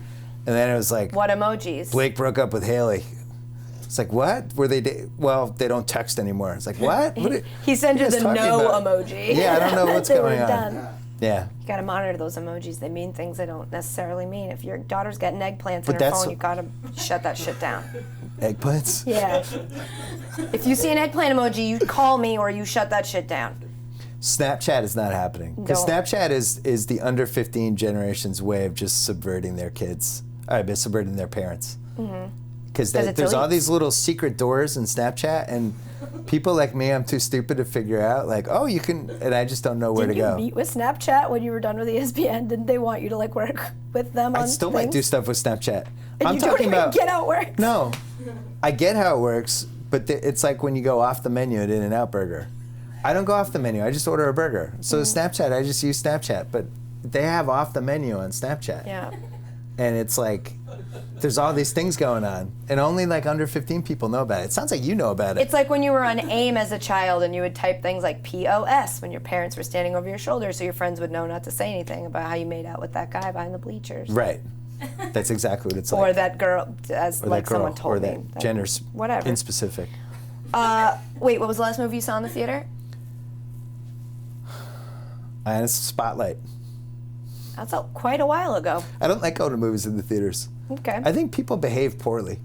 And then it was like, What emojis? Blake broke up with Haley. It's like, what? Were they? Well, they don't text anymore. It's like, what? He sent you what are the talking no about? emoji. Yeah, I don't know what's They were going on. done. Yeah. You gotta monitor those emojis. They mean things they don't necessarily mean. If your daughter's getting eggplants But on her that's- phone, you gotta shut that shit down. Eggplants? Yeah. If you see an eggplant emoji, you call me or you shut that shit down. Snapchat is not happening. Because Don't. Snapchat is the under 15 generation's way of just subverting their kids. Subverting their parents. Because it's there's all elite. these little secret doors in Snapchat, and people like me, I'm too stupid to figure out, like, oh, you can, and I just don't know where Didn't to you go. meet with Snapchat when you were done with ESPN? Didn't they want you to like work with them on I still might things? do stuff with Snapchat. And I'm you don't talking even about. get how it works? No, I get how it works, but it's like when you go off the menu at In-N-Out Burger. I don't go off the menu. I just order a burger. So Snapchat, I just use Snapchat, but they have off the menu on Snapchat. Yeah. And it's like, there's all these things going on, and only like under 15 people know about it. It sounds like you know about it. It's like when you were on AIM as a child and you would type things like POS when your parents were standing over your shoulder so your friends would know not to say anything about how you made out with that guy behind the bleachers. Right. That's exactly what it's Or like. that girl, as Or like that girl, someone told or me. that gender's whatever. in specific. Wait, what was the last movie you saw in the theater? And Spotlight. That's quite a while ago. I don't like going to movies in the theaters. Okay. I think people behave poorly.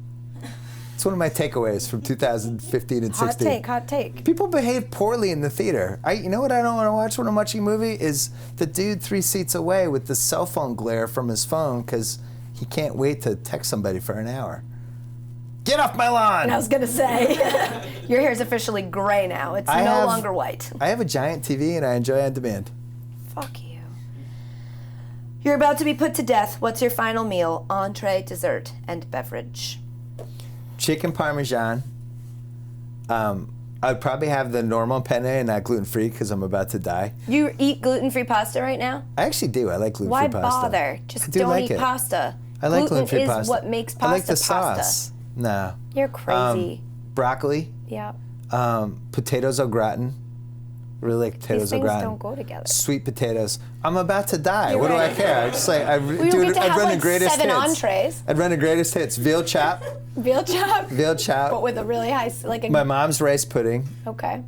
It's one of my takeaways from 2015 and 16. Hot take. People behave poorly in the theater. You know what I don't want to watch when I'm watching a movie is the dude 3 seats away with the cell phone glare from his phone because he can't wait to text somebody for an hour. Get off my lawn! I was gonna say, your hair's officially gray now. It's no longer white. I have a giant TV and I enjoy on demand. Fuck you. You're about to be put to death. What's your final meal? Entree, dessert, and beverage. Chicken Parmesan. I'd probably have the normal penne and not gluten-free because I'm about to die. You eat gluten-free pasta right now? I actually do. I like gluten-free Why pasta. bother? I Just do don't like eat it. pasta. I like Gluten gluten-free is pasta. what makes I like pasta the pasta. sauce. No. You're crazy. Broccoli. Yeah. Potatoes au gratin. Really like potatoes These au things gratin. don't go together. Sweet potatoes. I'm about to die. You're What do I right. care? I just like We don't get to I'd have run like the greatest 7 hits. entrees. I'd run the greatest hits. Veal chop. Veal chop. Veal chop. But with a really high, like a. My mom's rice pudding. Okay.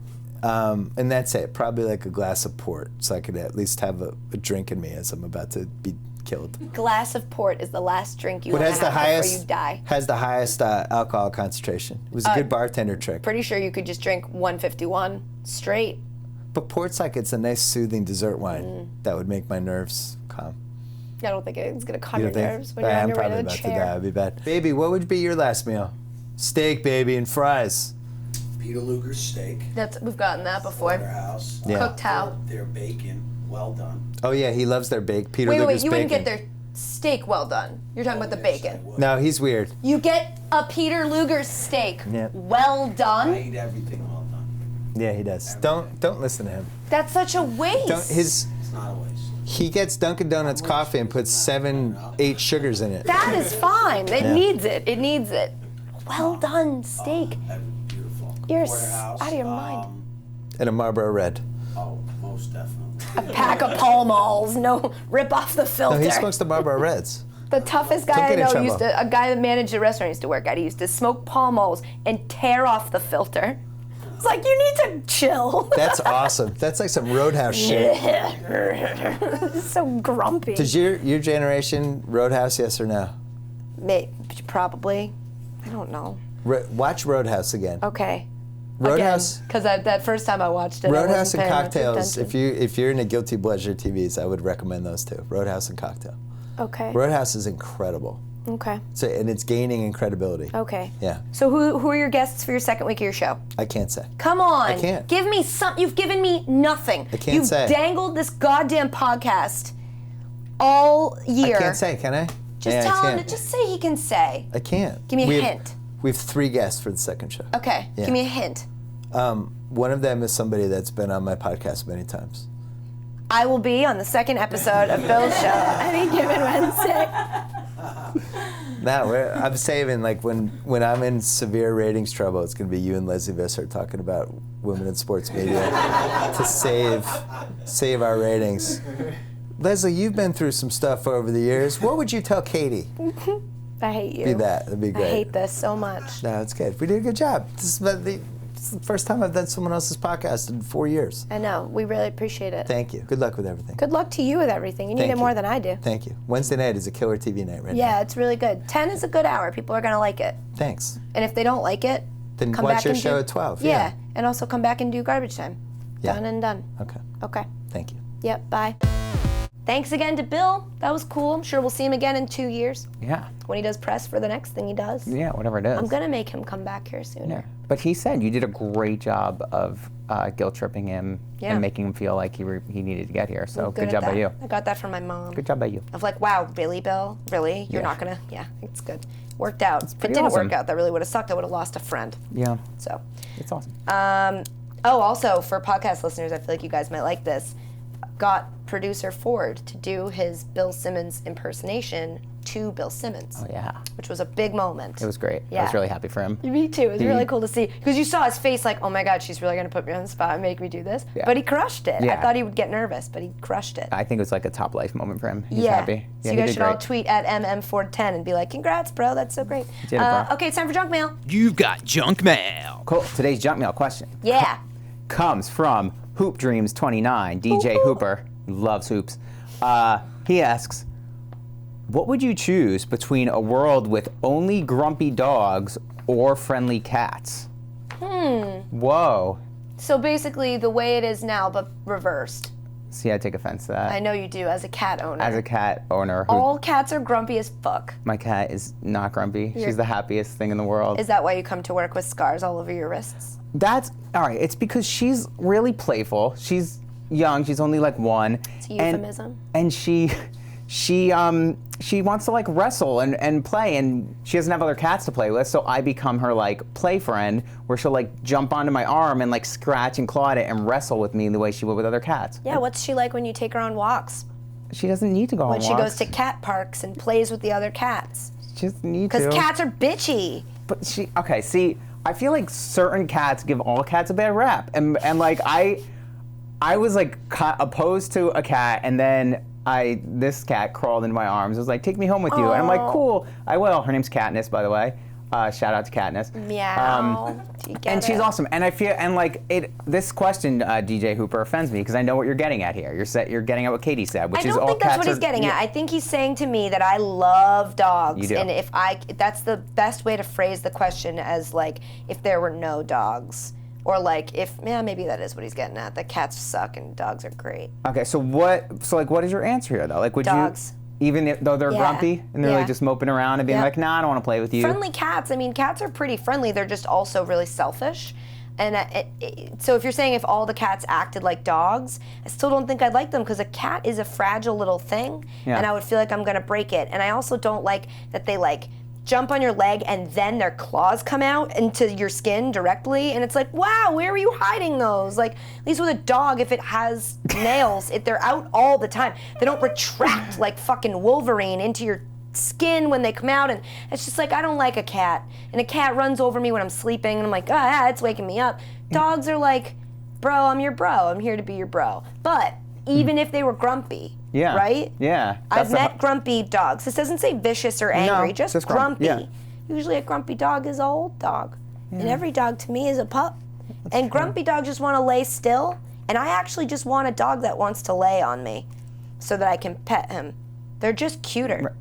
And that's it. Probably like a glass of port, so I could at least have a drink in me as I'm about to be killed. Glass of port is the last drink you What want has to the have before highest? you die. Has the highest alcohol concentration. It was a good bartender trick. Pretty sure you could just drink 151 straight. But port's like it's a nice soothing dessert wine that would make my nerves calm. I don't think it's gonna calm You your don't think? nerves when you're on I'm your way probably to the about to die. chair. I'd be bad. Baby, what would be your last meal? Steak, baby, and fries. Peter Luger's steak. We've gotten that before. Warehouse. Yeah. Cooked how? Their bacon, well done. Oh yeah, he loves their bake. Peter Wait, Luger's you wouldn't bacon. get their steak well done. You're talking about the Yes, I bacon. would. No, he's weird. You get a Peter Luger's steak Yeah. well I done. eat everything well done. Yeah, he does. Don't listen to him. That's such a waste. It's not a waste. He gets Dunkin' Donuts coffee and puts 7, 8 sugars in it. That is fine. It Yeah. needs it. It needs it. Well done steak. Beautiful. You're Warehouse, out of your mind. And a Marlboro Red. Oh, most definitely. A pack of Pall Malls. No, rip off the No, filter. he smokes the Marlboro Reds. The toughest Don't guy I get in know trouble. a guy that managed a restaurant I used to work at. He used to smoke Pall Malls and tear off the filter. It's like, you need to chill. That's awesome. That's like some Roadhouse shit. So grumpy. Does your generation Roadhouse, yes or no? Probably. I don't know. Watch Roadhouse again. Okay. Roadhouse. Because that first time I watched it, I Roadhouse wasn't and paying much Cocktails. attention. If you're into guilty pleasure TVs, I would recommend those two. Roadhouse and Cocktail. Okay. Roadhouse is incredible. Okay. So and it's gaining in credibility. Okay. Yeah. So who are your guests for your second week of your show? I can't say. Come on. I can't. Give me some. You've given me nothing. I can't You've say. dangled this goddamn podcast all year. I can't say, can I? Just Yeah, I tell him can't. to just say he can say. I can't. Give me a We have- hint. We have 3 guests for the second show. Okay. Yeah. Give me a hint. One of them is somebody that's been on my podcast many times. I will be on the second episode of Bill's show any given Wednesday. No, I'm saving, like, when I'm in severe ratings trouble, it's going to be you and Leslie Visser talking about women in sports media to save our ratings. Leslie, you've been through some stuff over the years. What would you tell Katie? I hate you. Be that. That'd be great. I hate this so much. No, it's good. We did a good job. This is the first time I've done someone else's podcast in 4 years. I know. We really appreciate it. Thank you. Good luck with everything. Good luck to you with everything. You need it more than I do. Thank you. Wednesday night is a killer TV night right now. Yeah, it's really good. 10 is a good hour. People are going to like it. Thanks. And if they don't like it, Then come watch back your and show do, at 12. Yeah. And also come back and do Garbage Time. Yeah. Done and done. Okay. Okay. Thank you. Yep, bye. Thanks again to Bill. That was cool. I'm sure we'll see him again in 2 years Yeah. when he does press for the next thing he does. Yeah, whatever it is. I'm going to make him come back here sooner. Yeah. But he said you did a great job of guilt tripping him and making him feel like he needed to get here. So good job by you. I got that from my mom. Good job by you. Of like, wow, really, Bill? Really? You're not going to? Yeah, it's good. Worked out. If it pretty didn't awesome. work out, that really would have sucked. I would have lost a friend. Yeah. So. It's awesome. Also, for podcast listeners, I feel like you guys might like this. Got producer Ford to do his Bill Simmons impersonation to Bill Simmons. Oh, yeah. Which was a big moment. It was great. I Yeah. was really happy for him. Me too. It was really cool to see. Because you saw his face like, oh my God, she's really going to put me on the spot and make me do this. Yeah. But he crushed it. I Yeah. thought he would get nervous, but he crushed it. I think it was like a top life moment for him. He's yeah. happy. So Yeah, you he guys did should all great. tweet at mmford10 and be like, congrats, bro. That's so great. did it, bro. Okay, it's time for junk mail. You've got junk mail. Cool. Today's junk mail question Yeah. comes from Hoop Dreams 29, DJ Ooh. Hooper. Loves hoops. He asks, what would you choose between a world with only grumpy dogs or friendly cats? Whoa. So basically the way it is now, but reversed. See, I take offense to that. I know you do as a cat owner. As a cat owner, who, All cats are grumpy as fuck. my cat is not grumpy. She's the happiest thing in the world. Is that why you come to work with scars all over your wrists? That's all right. It's because she's really playful. She's young. She's only like 1. It's a euphemism. And she wants to like wrestle and play, and she doesn't have other cats to play with. So I become her like play friend, where she'll like jump onto my arm and like scratch and claw at it and wrestle with me the way she would with other cats. Yeah, what's she like when you take her on walks? She doesn't need to go When on she walks. goes to cat parks and plays with the other cats? She doesn't need to. Because cats are bitchy. But okay, see, I feel like certain cats give all cats a bad rap, and like I was like opposed to a cat, and then this cat crawled into my arms. It was like, take me home with you, and I'm like, cool, I will. Her name's Katniss, by the way. Shout out to Katniss. Meow. Do you get And she's it? awesome. And I feel, and like this question, DJ Hooper, offends me because I know what you're getting at here. You're getting at what Katie said, which I is don't all think that's cats what he's are- getting yeah. at. I think he's saying to me that I love dogs. You do. And that's the best way to phrase the question, as like, if there were no dogs. Or like, maybe that is what he's getting at. That cats suck and dogs are great. Okay, so what is your answer here though? Like, would Dogs. you, even though they're Yeah. grumpy and they're Yeah. like just moping around and being Yeah. like, nah, I don't want to play with you. Friendly cats, I mean, cats are pretty friendly. They're just also really selfish. And so if you're saying if all the cats acted like dogs, I still don't think I'd like them, because a cat is a fragile little thing, Yeah. and I would feel like I'm gonna break it. And I also don't like that they like jump on your leg and then their claws come out into your skin directly, and it's like, wow, where were you hiding those? Like, at least with a dog, if it has nails, they're out all the time. They don't retract like fucking Wolverine into your skin when they come out, and it's just like, I don't like a cat. And a cat runs over me when I'm sleeping, and I'm like, it's waking me up. Dogs are like, bro, I'm your bro. I'm here to be your bro. But even if they were grumpy, Yeah. right? Yeah. I've That's the- met grumpy dogs. This doesn't say vicious or angry, just just grumpy. yeah. Usually a grumpy dog is an old dog. And every dog to me is a pup. And grumpy dogs just want to lay still. And I actually just want a dog that wants to lay on me so that I can pet him. They're just cuter.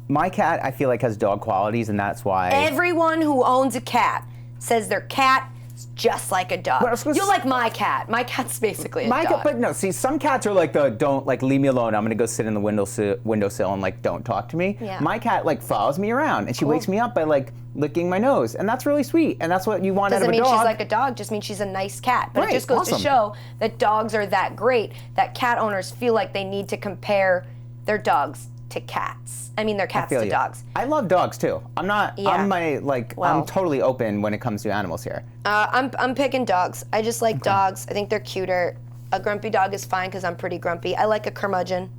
My cat, I feel like, has dog qualities, and that's why. Everyone who owns a cat says their cat is just like a dog. But I was gonna You're s- like my cat. My cat's basically a My dog. cat, but no, see, some cats are like don't like leave me alone. I'm gonna go sit in the windowsill and like don't talk to me. Yeah. My cat like follows me around, and she wakes me up by like licking my nose, and that's really sweet, and that's what you want out Doesn't of a mean dog. she's like a dog, just means she's a nice cat. But Right, it just goes to awesome. show that dogs are that great that cat owners feel like they need to compare their dogs to cats. I mean, their cats feel to you. dogs. I love dogs too. I'm not. Yeah. Well- I'm totally open when it comes to animals here. I'm picking dogs. I just like dogs. I think they're cuter. A grumpy dog is fine because I'm pretty grumpy. I like a curmudgeon,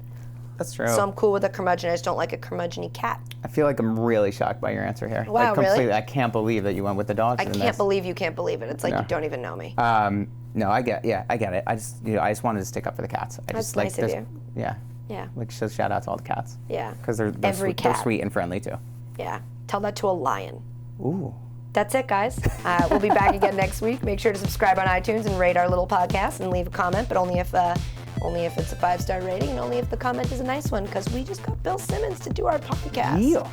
That's true. so I'm cool with a curmudgeon. I just don't like a curmudgeon-y cat. I feel like I'm really shocked by your answer here. Wow, like, completely. really? I can't believe that you went with the dogs. I can't believe you can't believe it. It's like Yeah. you don't even know me. No, I get it. I just wanted to stick up for the cats. I That's just nice of you. Yeah. Yeah. Like, just shout out to all the cats. Yeah. Because they're Every sweet, they're cat. sweet and friendly too. Yeah. Tell that to a lion. Ooh. That's it, guys. We'll be back again next week. Make sure to subscribe on iTunes and rate our little podcast and leave a comment, but only if it's a 5-star rating and only if the comment is a nice one, because we just got Bill Simmons to do our podcast. Yeah.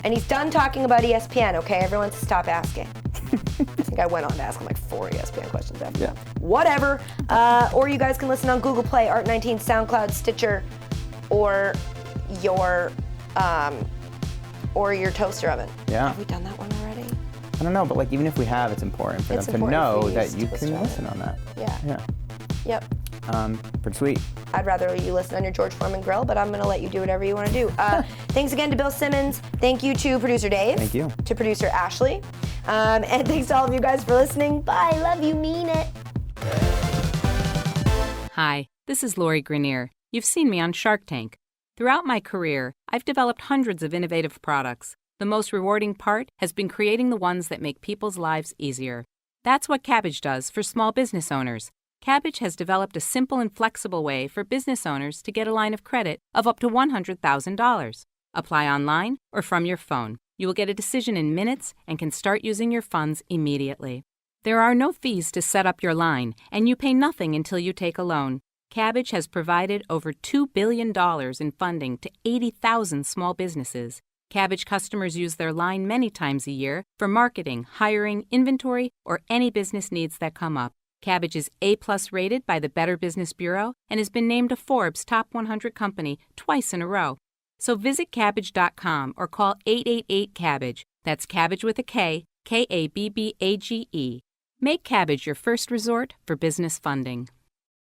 And he's done talking about ESPN, okay? Everyone stop asking. I think I went on to ask him like 4 ESPN questions after that. Whatever. Or you guys can listen on Google Play, Art19, SoundCloud, Stitcher, or your toaster oven. Yeah. Have we done that one already? I don't know, but like even if we have, it's important for It's them to important know for you that to you toaster can oven. listen on that. Yeah. Yeah. Yep. Pretty sweet. I'd rather you listen on your George Foreman grill, but I'm going to let you do whatever you want to do. Thanks again to Bill Simmons. Thank you to producer Dave. Thank you. To producer Ashley. And thanks to all of you guys for listening. Bye. Love you. Mean it. Hi, this is Lori Grenier. You've seen me on Shark Tank. Throughout my career, I've developed hundreds of innovative products. The most rewarding part has been creating the ones that make people's lives easier. That's what Cabbage does for small business owners. Cabbage has developed a simple and flexible way for business owners to get a line of credit of up to $100,000. Apply online or from your phone. You will get a decision in minutes and can start using your funds immediately. There are no fees to set up your line, and you pay nothing until you take a loan. Cabbage has provided over $2 billion in funding to 80,000 small businesses. Cabbage customers use their line many times a year for marketing, hiring, inventory, or any business needs that come up. Cabbage is A+ rated by the Better Business Bureau and has been named a Forbes Top 100 company twice in a row. So visit Kabbage.com or call 888-CABBAGE. That's Cabbage with a K, Kabbage. Make Cabbage your first resort for business funding.